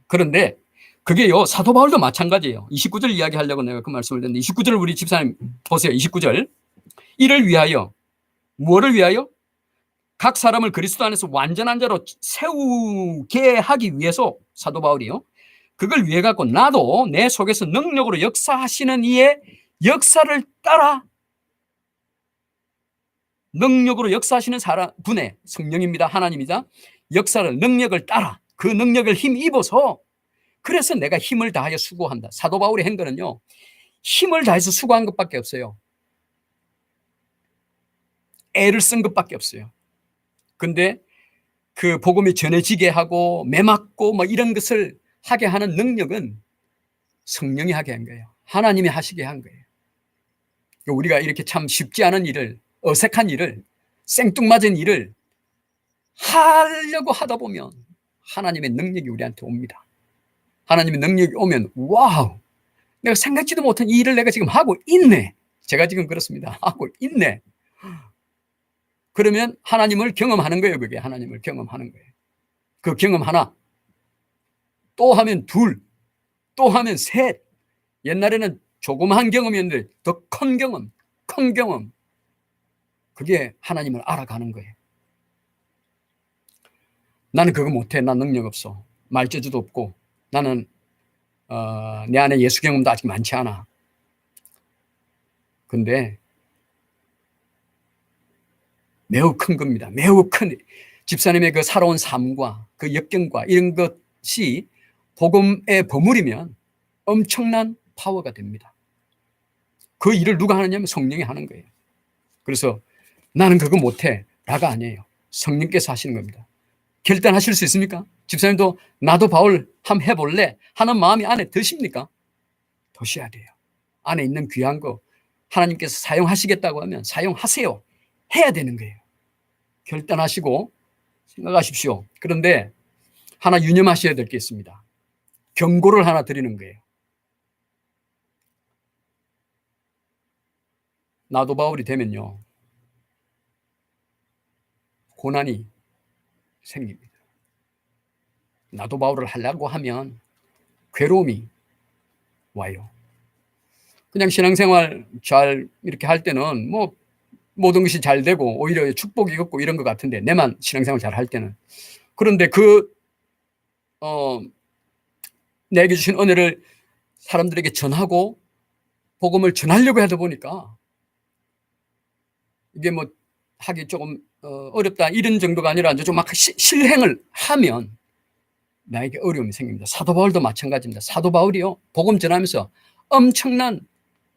[SPEAKER 1] 그런데 그게요 사도 바울도 마찬가지예요. 29절 이야기하려고 내가 그 말씀을 드렸는데 29절을 우리 집사님 보세요. 29절 이를 위하여 무엇을 위하여? 각 사람을 그리스도 안에서 완전한 자로 세우게 하기 위해서 사도 바울이요. 그걸 위해 갖고 나도 내 속에서 능력으로 역사하시는 이의 역사를 따라 능력으로 역사하시는 분의 성령입니다. 하나님이다. 역사를 능력을 따라 그 능력을 힘입어서 그래서 내가 힘을 다하여 수고한다. 사도 바울의 행거는요. 힘을 다해서 수고한 것밖에 없어요. 애를 쓴 것밖에 없어요. 근데 그 복음이 전해지게 하고 매맞고 뭐 이런 것을 하게 하는 능력은 성령이 하게 한 거예요. 하나님이 하시게 한 거예요. 우리가 이렇게 참 쉽지 않은 일을 어색한 일을 생뚱맞은 일을 하려고 하다 보면 하나님의 능력이 우리한테 옵니다. 하나님의 능력이 오면 와우 내가 생각지도 못한 이 일을 내가 지금 하고 있네. 제가 지금 그렇습니다. 하고 있네. 그러면 하나님을 경험하는 거예요. 그게 하나님을 경험하는 거예요. 그 경험 하나 또 하면 둘 또 하면 셋 옛날에는 조그마한 경험이었는데 더 큰 경험 큰 경험 그게 하나님을 알아가는 거예요. 나는 그거 못해. 난 능력 없어. 말재주도 없고 나는 내 안에 예수 경험도 아직 많지 않아. 근데 매우 큰 겁니다. 매우 큰 집사님의 그 살아온 삶과 그 역경과 이런 것이 복음에 버무리면 엄청난 파워가 됩니다. 그 일을 누가 하느냐면 성령이 하는 거예요. 그래서 나는 그거 못해 라가 아니에요. 성령께서 하시는 겁니다. 결단하실 수 있습니까? 집사님도 나도 바울 한번 해볼래 하는 마음이 안에 드십니까? 드셔야 돼요. 안에 있는 귀한 거 하나님께서 사용하시겠다고 하면 사용하세요. 해야 되는 거예요. 결단하시고 생각하십시오. 그런데 하나 유념하셔야 될 게 있습니다. 경고를 하나 드리는 거예요. 나도 바울이 되면요, 고난이 생깁니다. 나도 바울을 하려고 하면 괴로움이 와요. 그냥 신앙생활 잘 이렇게 할 때는 뭐 모든 것이 잘 되고 오히려 축복이 있고 이런 것 같은데, 내만 신앙생활 잘 할 때는. 그런데 내게 주신 은혜를 사람들에게 전하고 복음을 전하려고 하다 보니까 이게 뭐 하기 조금 어렵다 이런 정도가 아니라 좀 막 실행을 하면 나에게 어려움이 생깁니다. 사도 바울도 마찬가지입니다. 사도 바울이요, 복음 전하면서 엄청난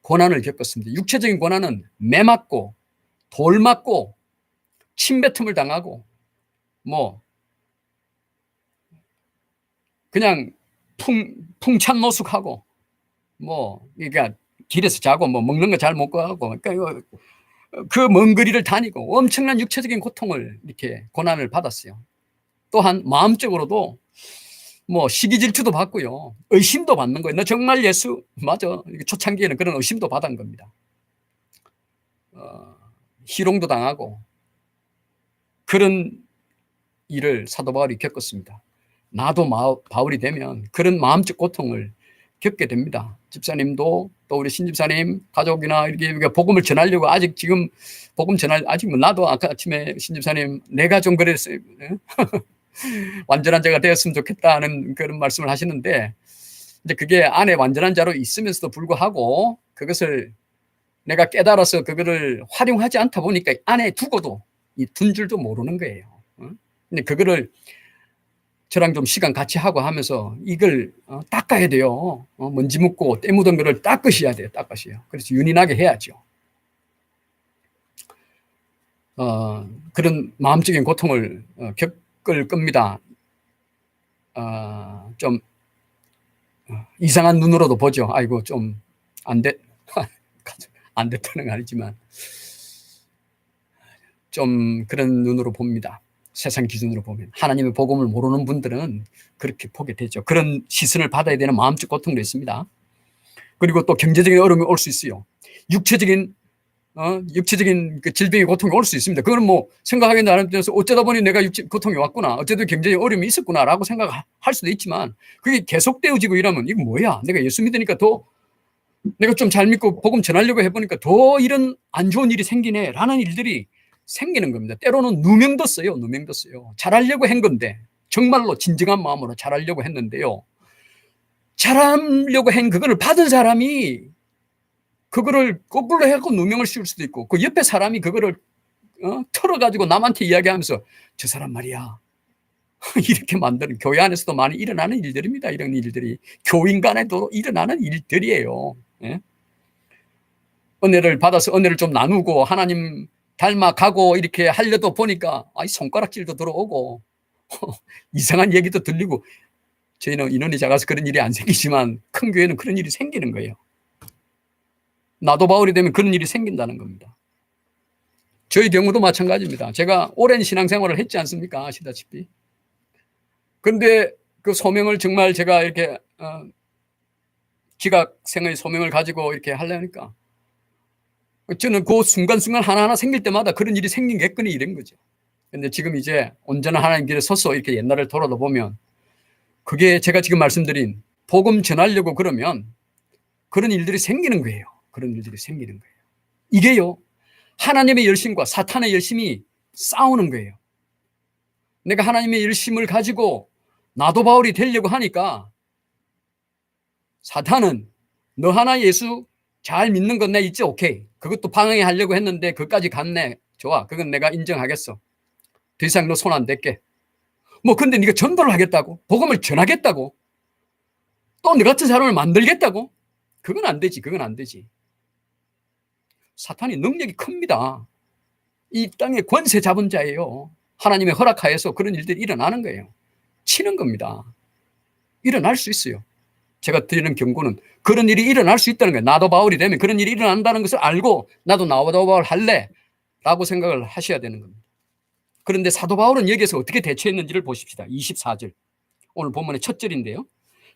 [SPEAKER 1] 고난을 겪었습니다. 육체적인 고난은 매 맞고 돌 맞고 침뱉음을 당하고 뭐 그냥 풍찬 노숙하고 뭐 그러니까 길에서 자고 뭐 먹는 거 잘 못 가고, 그러니까 그 먼 거리를 다니고 엄청난 육체적인 고통을 이렇게 고난을 받았어요. 또한 마음적으로도 뭐 시기 질투도 받고요, 의심도 받는 거예요. 너 정말 예수 맞아? 초창기에는 그런 의심도 받은 겁니다. 희롱도 당하고 그런 일을 사도 바울이 겪었습니다. 나도 바울이 되면 그런 마음적 고통을 겪게 됩니다. 집사님도 또 우리 신집사님 가족이나 이렇게 복음을 전하려고 아직 지금 복음 전할 아직 뭐 나도 아까 아침에 신집사님 내가 좀 그랬어요. 완전한 자가 되었으면 좋겠다는 그런 말씀을 하시는데, 이제 그게 안에 완전한 자로 있으면서도 불구하고 그것을 내가 깨달아서 그거를 활용하지 않다 보니까 안에 두고도 둔 줄도 모르는 거예요. 근데 그거를 저랑 좀 시간 같이 하고 하면서 이걸 닦아야 돼요. 먼지 묻고 때 묻은 거를 닦으셔야 돼요. 닦으셔요. 그래서 윤인하게 해야죠. 그런 마음적인 고통을 겪을 겁니다. 좀 이상한 눈으로도 보죠. 아이고 좀 안 됐다는 건 아니지만 좀 그런 눈으로 봅니다. 세상 기준으로 보면. 하나님의 복음을 모르는 분들은 그렇게 보게 되죠. 그런 시선을 받아야 되는 마음적 고통도 있습니다. 그리고 또 경제적인 어려움이 올 수 있어요. 육체적인 그 질병의 고통이 올 수 있습니다. 그건 뭐 생각하기도 않으면서 어쩌다 보니 내가 고통이 왔구나, 어쩌다 경제적인 어려움이 있었구나라고 생각할 수도 있지만, 그게 계속되어지고 이러면 이거 뭐야, 내가 예수 믿으니까 더 내가 좀 잘 믿고 복음 전하려고 해보니까 더 이런 안 좋은 일이 생기네 라는 일들이 생기는 겁니다. 때로는 누명도 써요. 누명도 써요. 잘하려고 한 건데, 정말로 진정한 마음으로 잘하려고 했는데요, 잘하려고 한 그거를 받은 사람이 그거를 거꾸로 해갖고 누명을 씌울 수도 있고, 그 옆에 사람이 그거를 털어가지고 남한테 이야기하면서 저 사람 말이야 이렇게 만드는, 교회 안에서도 많이 일어나는 일들입니다. 이런 일들이 교인 간에도 일어나는 일들이에요. 예? 은혜를 받아서 은혜를 좀 나누고 하나님 닮아가고 이렇게 하려도 보니까 손가락질도 들어오고 이상한 얘기도 들리고, 저희는 인원이 작아서 그런 일이 안 생기지만 큰 교회는 그런 일이 생기는 거예요. 나도 바울이 되면 그런 일이 생긴다는 겁니다. 저희 경우도 마찬가지입니다. 제가 오랜 신앙생활을 했지 않습니까? 아시다시피. 그런데 그 소명을 정말 제가 이렇게 지각생의 소명을 가지고 이렇게 하려니까 저는 그 순간순간 하나하나 생길 때마다 그런 일이 생긴겠거니 이런 거죠. 근데 지금 이제 온전한 하나님 길에 서서 이렇게 옛날을 돌아다 보면 그게 제가 지금 말씀드린 복음 전하려고 그러면 그런 일들이 생기는 거예요. 그런 일들이 생기는 거예요. 이게요, 하나님의 열심과 사탄의 열심이 싸우는 거예요. 내가 하나님의 열심을 가지고 나도 바울이 되려고 하니까 사탄은 너 하나 예수 잘 믿는 건 내 있지, 오케이. 그것도 방해하려고 했는데 그까지 갔네. 좋아. 그건 내가 인정하겠어. 더 이상 너 손 안 댈게. 뭐 근데 네가 전도를 하겠다고? 복음을 전하겠다고? 또 너 같은 사람을 만들겠다고? 그건 안 되지. 그건 안 되지. 사탄이 능력이 큽니다. 이 땅의 권세 잡은 자예요. 하나님의 허락하에서 그런 일들이 일어나는 거예요. 치는 겁니다. 일어날 수 있어요. 제가 드리는 경고는 그런 일이 일어날 수 있다는 거예요. 나도 바울이 되면 그런 일이 일어난다는 것을 알고 나도 나도 바울 할래 라고 생각을 하셔야 되는 겁니다. 그런데 사도 바울은 여기에서 어떻게 대처했는지를 보십시다. 24절 오늘 본문의 첫 절인데요,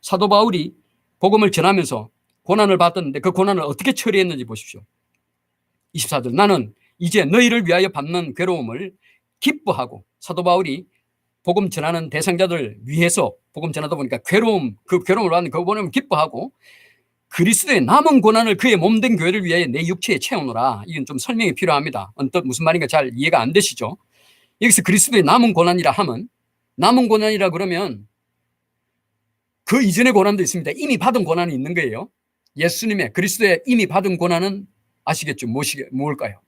[SPEAKER 1] 사도 바울이 복음을 전하면서 고난을 받았는데 그 고난을 어떻게 처리했는지 보십시오. 24절 나는 이제 너희를 위하여 받는 괴로움을 기뻐하고 사도 바울이 복음 전하는 대상자들 위해서 복음 전하다 보니까 그 괴로움을 받는 그 보내면 기뻐하고 그리스도의 남은 고난을 그의 몸된 교회를 위하여 내 육체에 채우노라. 이건 좀 설명이 필요합니다. 언뜻 무슨 말인가 잘 이해가 안 되시죠? 여기서 그리스도의 남은 고난이라 하면 남은 고난이라 그러면 그 이전의 고난도 있습니다. 이미 받은 고난이 있는 거예요. 예수님의 그리스도의 이미 받은 고난은 아시겠죠? 뭘까요?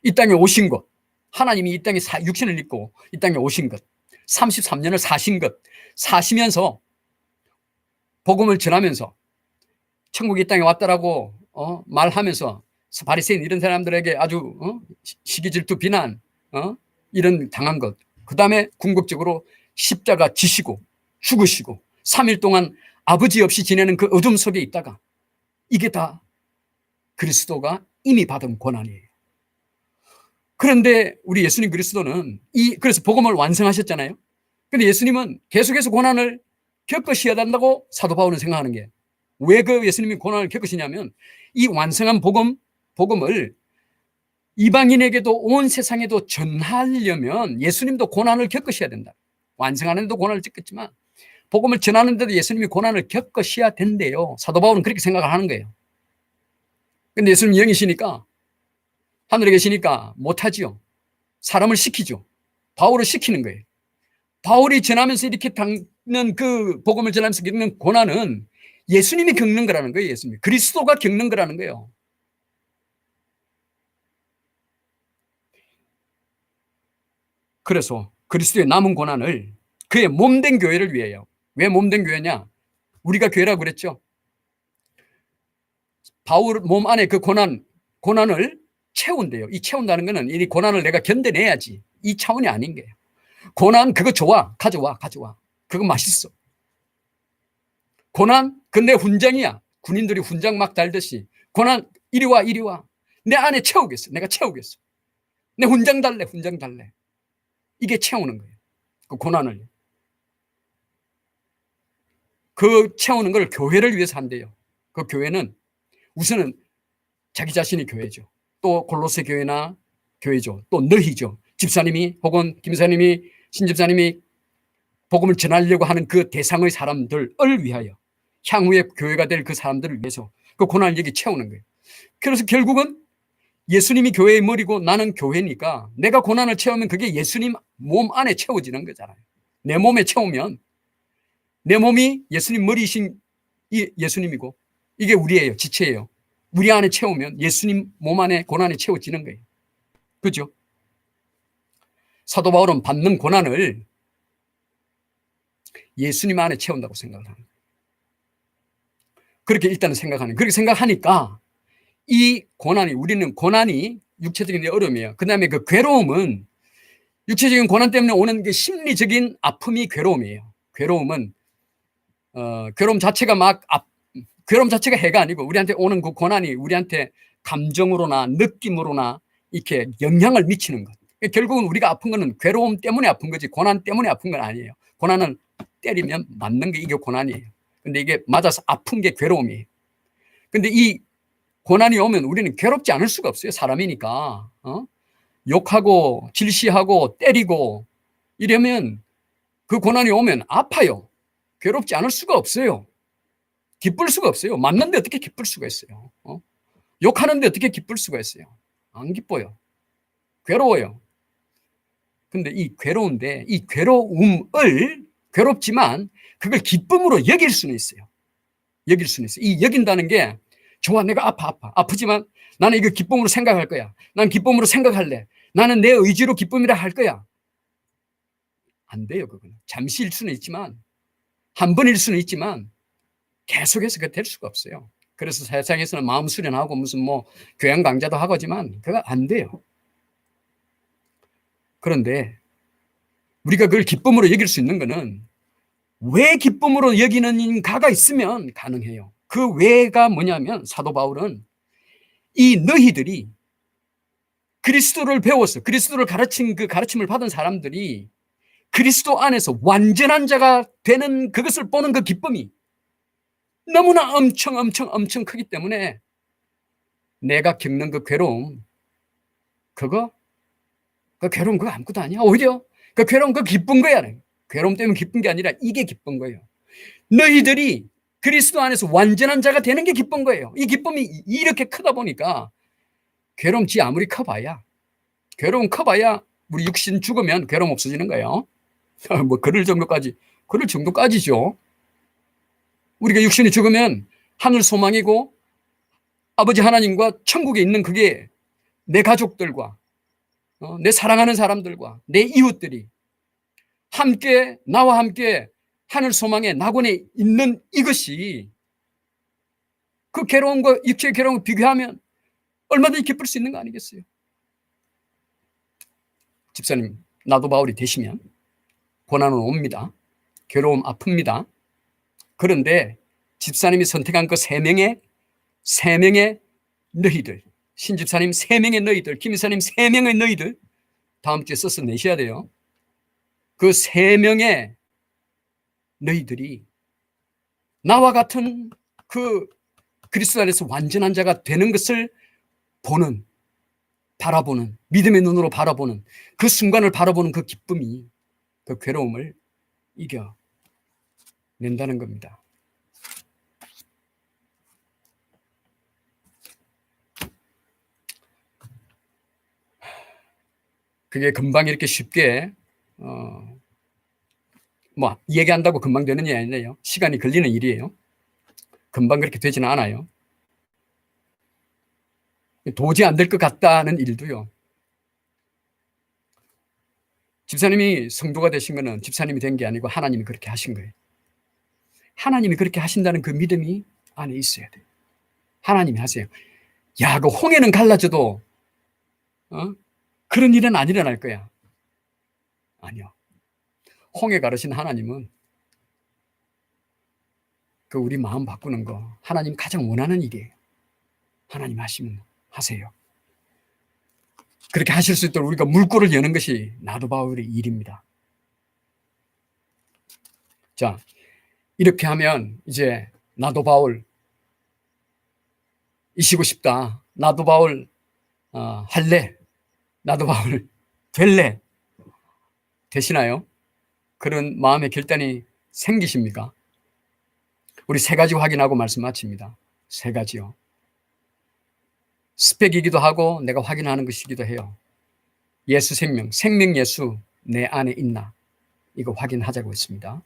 [SPEAKER 1] 이 땅에 오신 것, 하나님이 이 땅에 육신을 입고 이 땅에 오신 것, 33년을 사신 것, 사시면서 복음을 전하면서 천국이 이 땅에 왔다라고 말하면서 바리새인 이런 사람들에게 아주 시기 질투 비난 이런 당한 것, 그 다음에 궁극적으로 십자가 지시고 죽으시고 3일 동안 아버지 없이 지내는 그 어둠 속에 있다가 이게 다 그리스도가 이미 받은 고난이에요. 그런데 우리 예수님 그리스도는 그래서 복음을 완성하셨잖아요. 근데 예수님은 계속해서 고난을 겪으셔야 된다고 사도 바울은 생각하는 게, 왜 그 예수님이 고난을 겪으시냐면 이 완성한 복음을 이방인에게도 온 세상에도 전하려면 예수님도 고난을 겪으셔야 된다. 완성하는데도 고난을 겪었지만 복음을 전하는데도 예수님이 고난을 겪으셔야 된대요. 사도 바울은 그렇게 생각을 하는 거예요. 근데 예수님 영이시니까 하늘에 계시니까 못하지요. 사람을 시키죠. 바울을 시키는 거예요. 바울이 전하면서 이렇게 겪는 그 복음을 전하면서 겪는 고난은 예수님이 겪는 거라는 거예요. 예수님. 그리스도가 겪는 거라는 거예요. 그래서 그리스도의 남은 고난을 그의 몸된 교회를 위해요. 왜 몸된 교회냐? 우리가 교회라고 그랬죠. 바울 몸 안에 그 고난을 채운대요. 이 채운다는 거는 이 고난을 내가 견뎌내야지. 이 차원이 아닌 거예요. 고난 그거 좋아. 가져와. 그거 맛있어. 고난 그건 내 훈장이야. 군인들이 훈장 막 달듯이 고난 이리 와. 내 안에 채우겠어. 내가 채우겠어. 내 훈장 달래. 이게 채우는 거예요. 그 고난을. 그 채우는 걸 교회를 위해서 한대요. 그 교회는 우선은 자기 자신이 교회죠. 또 골로새 교회나 교회죠. 또 너희죠. 집사님이 혹은 김사님이 신집사님이 복음을 전하려고 하는 그 대상의 사람들을 위하여, 향후에 교회가 될 그 사람들을 위해서 그 고난을 여기 채우는 거예요. 그래서 결국은 예수님이 교회의 머리고 나는 교회니까 내가 고난을 채우면 그게 예수님 몸 안에 채워지는 거잖아요. 내 몸에 채우면 내 몸이 예수님 머리이신 예수님이고 이게 우리예요. 지체예요. 우리 안에 채우면 예수님 몸 안에 고난이 채워지는 거예요. 그죠? 사도 바울은 받는 고난을 예수님 안에 채운다고 생각을 하는 거예요. 그렇게 일단은 생각하는 거예요. 그렇게 생각하니까 이 고난이, 우리는 고난이 육체적인 어려움이에요. 그 다음에 그 괴로움은 육체적인 고난 때문에 오는 그 심리적인 아픔이 괴로움이에요. 괴로움은 괴로움 자체가 괴로움 자체가 해가 아니고 우리한테 오는 그 고난이 우리한테 감정으로나 느낌으로나 이렇게 영향을 미치는 것. 결국은 우리가 아픈 거는 괴로움 때문에 아픈 거지 고난 때문에 아픈 건 아니에요. 고난은 때리면 맞는 게 이게 고난이에요. 근데 이게 맞아서 아픈 게 괴로움이에요. 근데 이 고난이 오면 우리는 괴롭지 않을 수가 없어요. 사람이니까. 욕하고 질시하고 때리고 이러면 그 고난이 오면 아파요. 괴롭지 않을 수가 없어요. 기쁠 수가 없어요. 맞는데 어떻게 기쁠 수가 있어요. 욕하는데 어떻게 기쁠 수가 있어요. 안 기뻐요. 괴로워요. 근데 이 괴로운데 이 괴로움을 괴롭지만 그걸 기쁨으로 여길 수는 있어요. 이 여긴다는 게 좋아, 내가 아프지만 나는 이거 기쁨으로 생각할 거야. 난 기쁨으로 생각할래. 나는 내 의지로 기쁨이라 할 거야. 안 돼요. 그건 잠시일 수는 있지만 한 번일 수는 있지만 계속해서 그게 될 수가 없어요. 그래서 세상에서는 마음 수련하고 무슨 교양 강좌도 하고 하지만 그거 안 돼요. 그런데 우리가 그걸 기쁨으로 여길 수 있는 거는 왜 기쁨으로 여기는가가 있으면 가능해요. 그 왜가 뭐냐면 사도 바울은 이 너희들이 그리스도를 배워서 그리스도를 가르친 그 가르침을 받은 사람들이 그리스도 안에서 완전한 자가 되는 그것을 보는 그 기쁨이 너무나 엄청 크기 때문에 내가 겪는 그 괴로움, 그 괴로움 그거 아무것도 아니야. 오히려 그 괴로움 그 기쁜 거야. 괴로움 때문에 기쁜 게 아니라 이게 기쁜 거예요. 너희들이 그리스도 안에서 완전한 자가 되는 게 기쁜 거예요. 이 기쁨이 이렇게 크다 보니까 괴로움 지 아무리 커봐야, 괴로움 커봐야 우리 육신 죽으면 괴로움 없어지는 거예요. 뭐 그럴 정도까지죠. 우리가 육신이 죽으면 하늘 소망이고 아버지 하나님과 천국에 있는 그게 내 가족들과 내 사랑하는 사람들과 내 이웃들이 함께 나와 함께 하늘 소망의 낙원에 있는 이것이 그 괴로움과 육체의 괴로움을 비교하면 얼마든지 기쁠 수 있는 거 아니겠어요? 집사님, 나도 바울이 되시면 고난은 옵니다. 괴로움 아픕니다. 그런데 집사님이 선택한 그 세 명의 너희들, 신집사님 3명의 너희들, 김이사님 3명의 너희들 다음 주에 써서 내셔야 돼요. 그 3명의 너희들이 나와 같은 그 그리스도 안에서 완전한 자가 되는 것을 바라보는, 믿음의 눈으로 바라보는 그 순간을 바라보는 그 기쁨이 그 괴로움을 이겨낸다는 겁니다. 그게 금방 이렇게 쉽게 뭐 얘기한다고 금방 되는 일이 아니에요. 시간이 걸리는 일이에요. 금방 그렇게 되지는 않아요. 도저히 안 될 것 같다는 일도요. 집사님이 성도가 되신 거는 집사님이 된 게 아니고 하나님이 그렇게 하신 거예요. 하나님이 그렇게 하신다는 그 믿음이 안에 있어야 돼요. 하나님이 하세요. 야, 그 홍해는 갈라져도 그런 일은 안 일어날 거야. 아니요. 홍해 가르신 하나님은 그 우리 마음 바꾸는 거 하나님 가장 원하는 일이에요. 하나님 하시면 하세요. 그렇게 하실 수 있도록 우리가 물꼬를 여는 것이 나도 바울의 일입니다. 자, 이렇게 하면 이제 나도 바울 이시고 싶다. 나도 바울 할래. 나도 바울 될래. 되시나요? 그런 마음의 결단이 생기십니까? 우리 3가지 확인하고 말씀 마칩니다. 3가지요. 스펙이기도 하고 내가 확인하는 것이기도 해요. 예수 생명 예수 내 안에 있나? 이거 확인하자고 했습니다.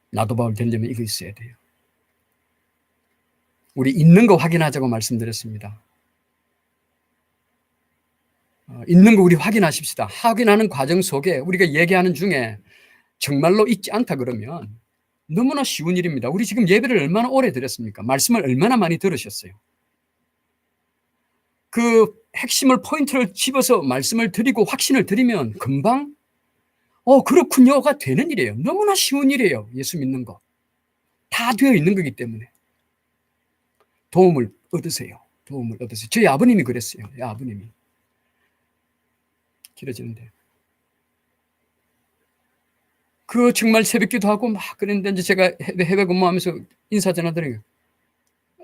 [SPEAKER 1] 나도 바울 되려면 이거 있어야 돼요. 우리 있는 거 확인하자고 말씀드렸습니다. 있는 거 우리 확인하십시다. 확인하는 과정 속에 우리가 얘기하는 중에 정말로 있지 않다 그러면 너무나 쉬운 일입니다. 우리 지금 예배를 얼마나 오래 드렸습니까? 말씀을 얼마나 많이 들으셨어요? 그 핵심을 포인트를 집어서 말씀을 드리고 확신을 드리면 금방 그렇군요가 되는 일이에요. 너무나 쉬운 일이에요. 예수 믿는 거. 다 되어 있는 거기 때문에. 도움을 얻으세요. 저희 아버님이 그랬어요. 아버님이. 길어지는데. 그 정말 새벽기도 하고 막 그랬는데 이제 제가 해외 근무하면서 인사 전화드려요.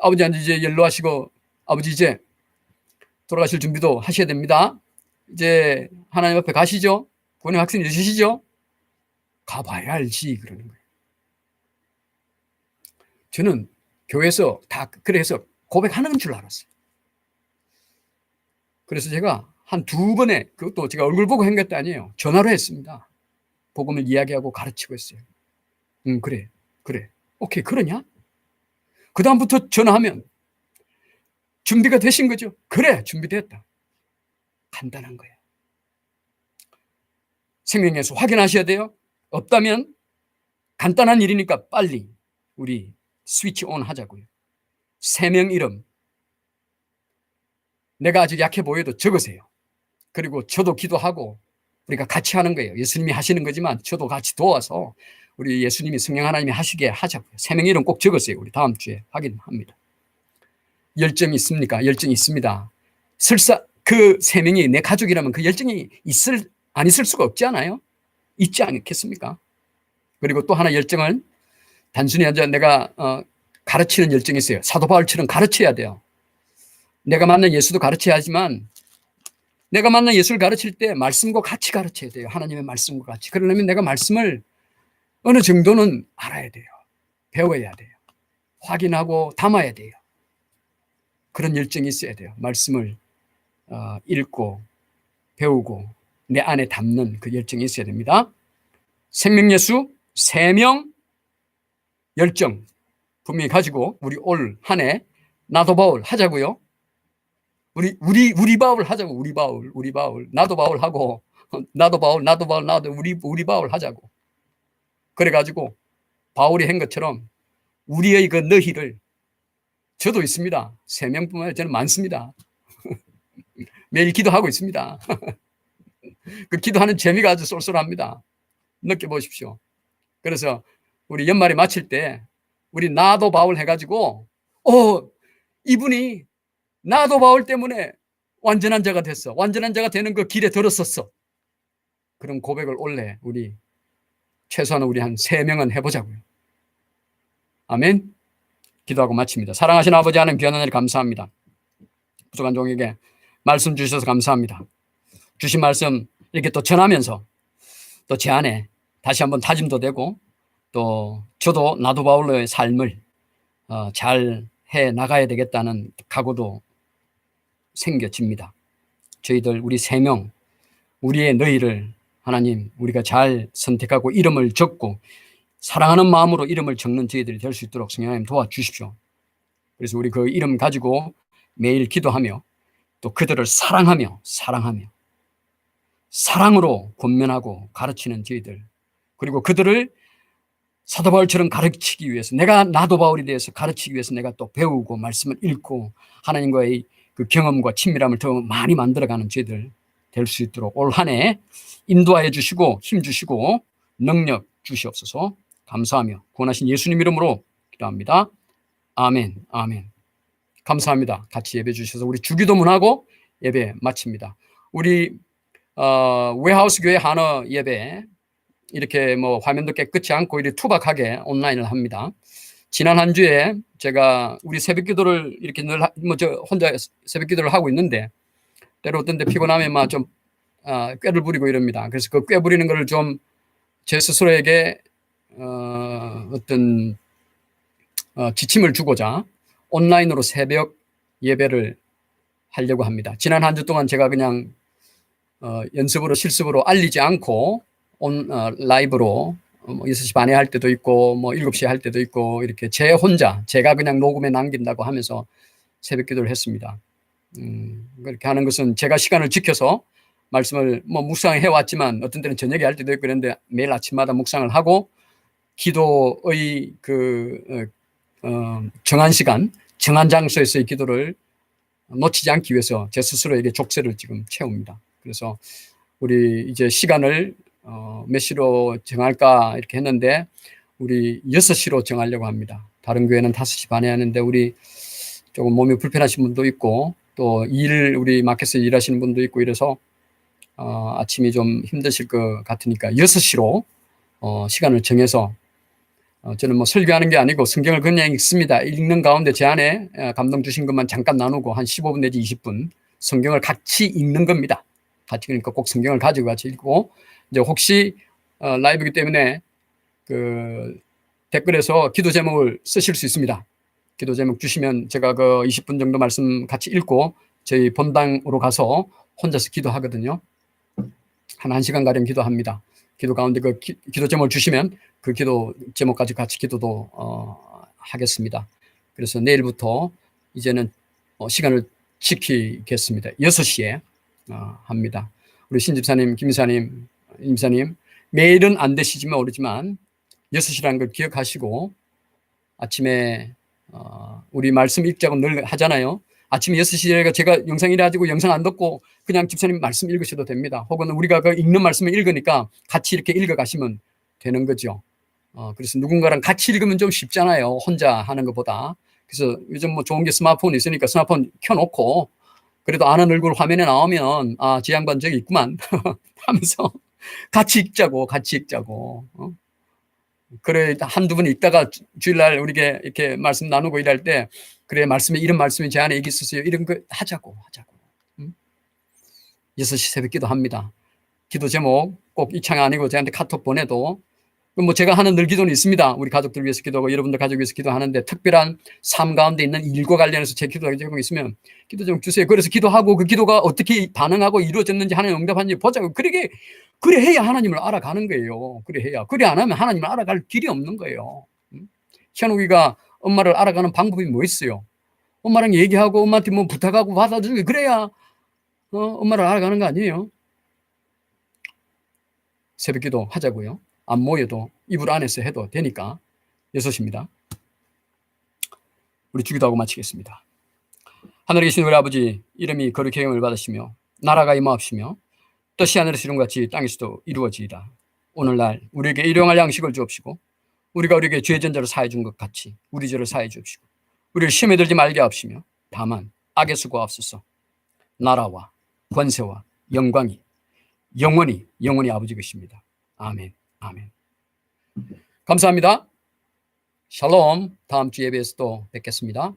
[SPEAKER 1] 아버지한테 이제 연로하시고 아버지 이제 돌아가실 준비도 하셔야 됩니다. 이제 하나님 앞에 가시죠. 구원의 확신이 있으시죠? 가봐야 알지 그러는 거예요. 저는 교회에서 다 그래서 고백하는 줄 알았어요. 그래서 제가 한 2번에 그것도 제가 얼굴 보고 한 것도 아니에요. 전화로 했습니다. 복음을 이야기하고 가르치고 했어요. 그래. 오케이, 그러냐? 그 다음부터 전화하면 준비가 되신 거죠? 그래, 준비됐다. 간단한 거예요. 생명에서 확인하셔야 돼요. 없다면 간단한 일이니까 빨리 우리 스위치 온 하자고요. 3명 이름 내가 아직 약해 보여도 적으세요. 그리고 저도 기도하고 우리가 같이 하는 거예요. 예수님이 하시는 거지만 저도 같이 도와서 우리 예수님이 성령 하나님이 하시게 하자고요. 3명 이름 꼭 적으세요. 우리 다음 주에 확인합니다. 열정이 있습니까? 열정이 있습니다. 설사 그 3명이 내 가족이라면 그 열정이 안 있을 수가 없지 않아요? 있지 않겠습니까? 그리고 또 하나 열정은 단순히 내가 가르치는 열정이 있어요. 사도 바울처럼 가르쳐야 돼요. 내가 만난 예수도 가르쳐야 하지만 내가 만난 예수를 가르칠 때 말씀과 같이 가르쳐야 돼요. 하나님의 말씀과 같이. 그러려면 내가 말씀을 어느 정도는 알아야 돼요. 배워야 돼요. 확인하고 담아야 돼요. 그런 열정이 있어야 돼요. 말씀을 읽고 배우고 내 안에 담는 그 열정이 있어야 됩니다. 생명예수, 세명 열정 분명히 가지고 우리 올 한 해 나도 바울 하자고요. 우리 바울 하자고. 우리 바울 나도 바울 하고 나도 바울 나도 우리 바울 하자고. 그래가지고 바울이 한 것처럼 우리의 그 너희를 저도 있습니다. 3명뿐만 아니라 저는 많습니다. 매일 기도하고 있습니다. 그 기도하는 재미가 아주 쏠쏠합니다. 느껴보십시오. 그래서 우리 연말에 마칠 때 우리 나도 바울 해가지고 이분이 나도 바울 때문에 완전한 자가 됐어. 완전한 자가 되는 그 길에 들었었어. 그런 고백을 올해 우리 최소한 우리 한 3명은 해보자고요. 아멘. 기도하고 마칩니다. 사랑하시는 아버지 하나님 귀한 하나님 감사합니다. 부족한 종에게 말씀 주셔서 감사합니다. 주신 말씀 이렇게 또 전하면서 또 제 안에 다시 한번 다짐도 되고 또 저도 나도 바울로의 삶을 잘 해 나가야 되겠다는 각오도 생겨집니다. 저희들 우리 3명 우리의 너희를 하나님 우리가 잘 선택하고 이름을 적고 사랑하는 마음으로 이름을 적는 저희들이 될 수 있도록 성령 하나님 도와주십시오. 그래서 우리 그 이름 가지고 매일 기도하며 또 그들을 사랑하며 사랑으로 권면하고 가르치는 저희들 그리고 그들을 사도 바울처럼 가르치기 위해서 나도 바울이 되어서 가르치기 위해서 내가 또 배우고 말씀을 읽고 하나님과의 그 경험과 친밀함을 더 많이 만들어가는 저희들 될 수 있도록 올 한 해 인도하여 주시고 힘 주시고 능력 주시옵소서. 감사하며 구원하신 예수님 이름으로 기도합니다. 아멘. 아멘. 감사합니다. 같이 예배 주셔서 우리 주기도문하고 예배 마칩니다. 우리 웨하우스 교회 한어 예배 이렇게 뭐 화면도 깨끗이 않고 이렇게 투박하게 온라인을 합니다. 지난 한 주에 제가 우리 새벽기도를 이렇게 늘 저 혼자 새벽기도를 하고 있는데 때로 어떤 데 피곤하면 막 좀 꾀를 부리고 이럽니다. 그래서 그 꾀 부리는 걸 좀 제 스스로에게 어떤 지침을 주고자 온라인으로 새벽 예배를 하려고 합니다. 지난 한 주 동안 제가 그냥 연습으로 실습으로 알리지 않고 라이브로 6시 반에 할 때도 있고 뭐 7시에 할 때도 있고 이렇게 제가 그냥 녹음에 남긴다고 하면서 새벽 기도를 했습니다. 그렇게 하는 것은 제가 시간을 지켜서 말씀을 뭐 묵상해 왔지만 어떤 때는 저녁에 할 때도 있고 그런데 매일 아침마다 묵상을 하고 기도의 정한 시간, 정한 장소에서의 기도를 놓치지 않기 위해서 제 스스로에게 족쇄를 지금 채웁니다. 그래서 우리 이제 시간을 몇 시로 정할까 이렇게 했는데 우리 6시로 정하려고 합니다. 다른 교회는 5시 반에 하는데 우리 조금 몸이 불편하신 분도 있고 또 우리 마켓에서 일하시는 분도 있고 이래서 아침이 좀 힘드실 것 같으니까 6시로 시간을 정해서 저는 뭐 설교하는 게 아니고 성경을 그냥 읽습니다. 읽는 가운데 제 안에 감동 주신 것만 잠깐 나누고 한 15분 내지 20분 성경을 같이 읽는 겁니다. 같이 그러니까 꼭 성경을 가지고 같이 읽고 이제 혹시 라이브이기 때문에 그 댓글에서 기도 제목을 쓰실 수 있습니다. 기도 제목 주시면 제가 그 20분 정도 말씀 같이 읽고 저희 본당으로 가서 혼자서 기도하거든요. 한 1시간 가량 기도합니다. 기도 가운데 그 기도 제목을 주시면 그 기도 제목까지 같이 기도도 하겠습니다. 그래서 내일부터 이제는 시간을 지키겠습니다. 6시에 합니다. 우리 신집사님, 김이사님, 임사님 매일은 안 되시지만 모르지만 6시라는 걸 기억하시고 아침에 우리 말씀 읽자고 늘 하잖아요. 아침 6시에 제가 영상 이래가지고 영상 안 듣고 그냥 집사님 말씀 읽으셔도 됩니다. 혹은 우리가 그 읽는 말씀을 읽으니까 같이 이렇게 읽어가시면 되는 거죠. 그래서 누군가랑 같이 읽으면 좀 쉽잖아요. 혼자 하는 것보다. 그래서 요즘 뭐 좋은 게 스마트폰이 있으니까 스마트폰 켜놓고 그래도 아는 얼굴 화면에 나오면 지 양반 저기 있구만 하면서 같이 읽자고. 그래 한두 분 있다가 주일날 우리에게 이렇게 말씀 나누고 일할 때 그래 말씀에 이런 말씀이 제 안에 여기 있었어요. 이런 거 하자고. 6시 새벽 기도합니다. 기도 제목 꼭 이 창이 아니고 저한테 카톡 보내도 뭐 제가 하는 늘 기도는 있습니다. 우리 가족들 위해서 기도하고 여러분들 가족 위해서 기도하는데 특별한 삶 가운데 있는 일과 관련해서 제 기도 제목 있으면 기도 제목 주세요. 그래서 기도하고 그 기도가 어떻게 반응하고 이루어졌는지 하나님 응답하는지 보자고. 그래 해야 하나님을 알아가는 거예요. 그래 해야. 그래 안 하면 하나님을 알아갈 길이 없는 거예요. 현욱이가 엄마를 알아가는 방법이 뭐 있어요? 엄마랑 얘기하고 엄마한테 뭐 부탁하고 받아주고 그래야 엄마를 알아가는 거 아니에요? 새벽 기도 하자고요. 안 모여도 이불 안에서 해도 되니까 6시입니다. 우리 주기도하고 마치겠습니다. 하늘에 계신 우리 아버지 이름이 거룩히 여김을 받으시며 나라가 임하옵시며 뜻이 하늘에서 이룬 같이 땅에서도 이루어지이다. 오늘날 우리에게 일용할 양식을 주옵시고 우리가 우리에게 죄 전자를 사해 준 것 같이 우리 죄를 사해 주옵시고 우리를 시험에 들지 말게 하옵시며 다만 악에서 구하옵소서. 나라와 권세와 영광이 영원히 아버지 것입니다. 아멘. 아멘. 감사합니다. 샬롬. 다음 주 예배에서 또 뵙겠습니다.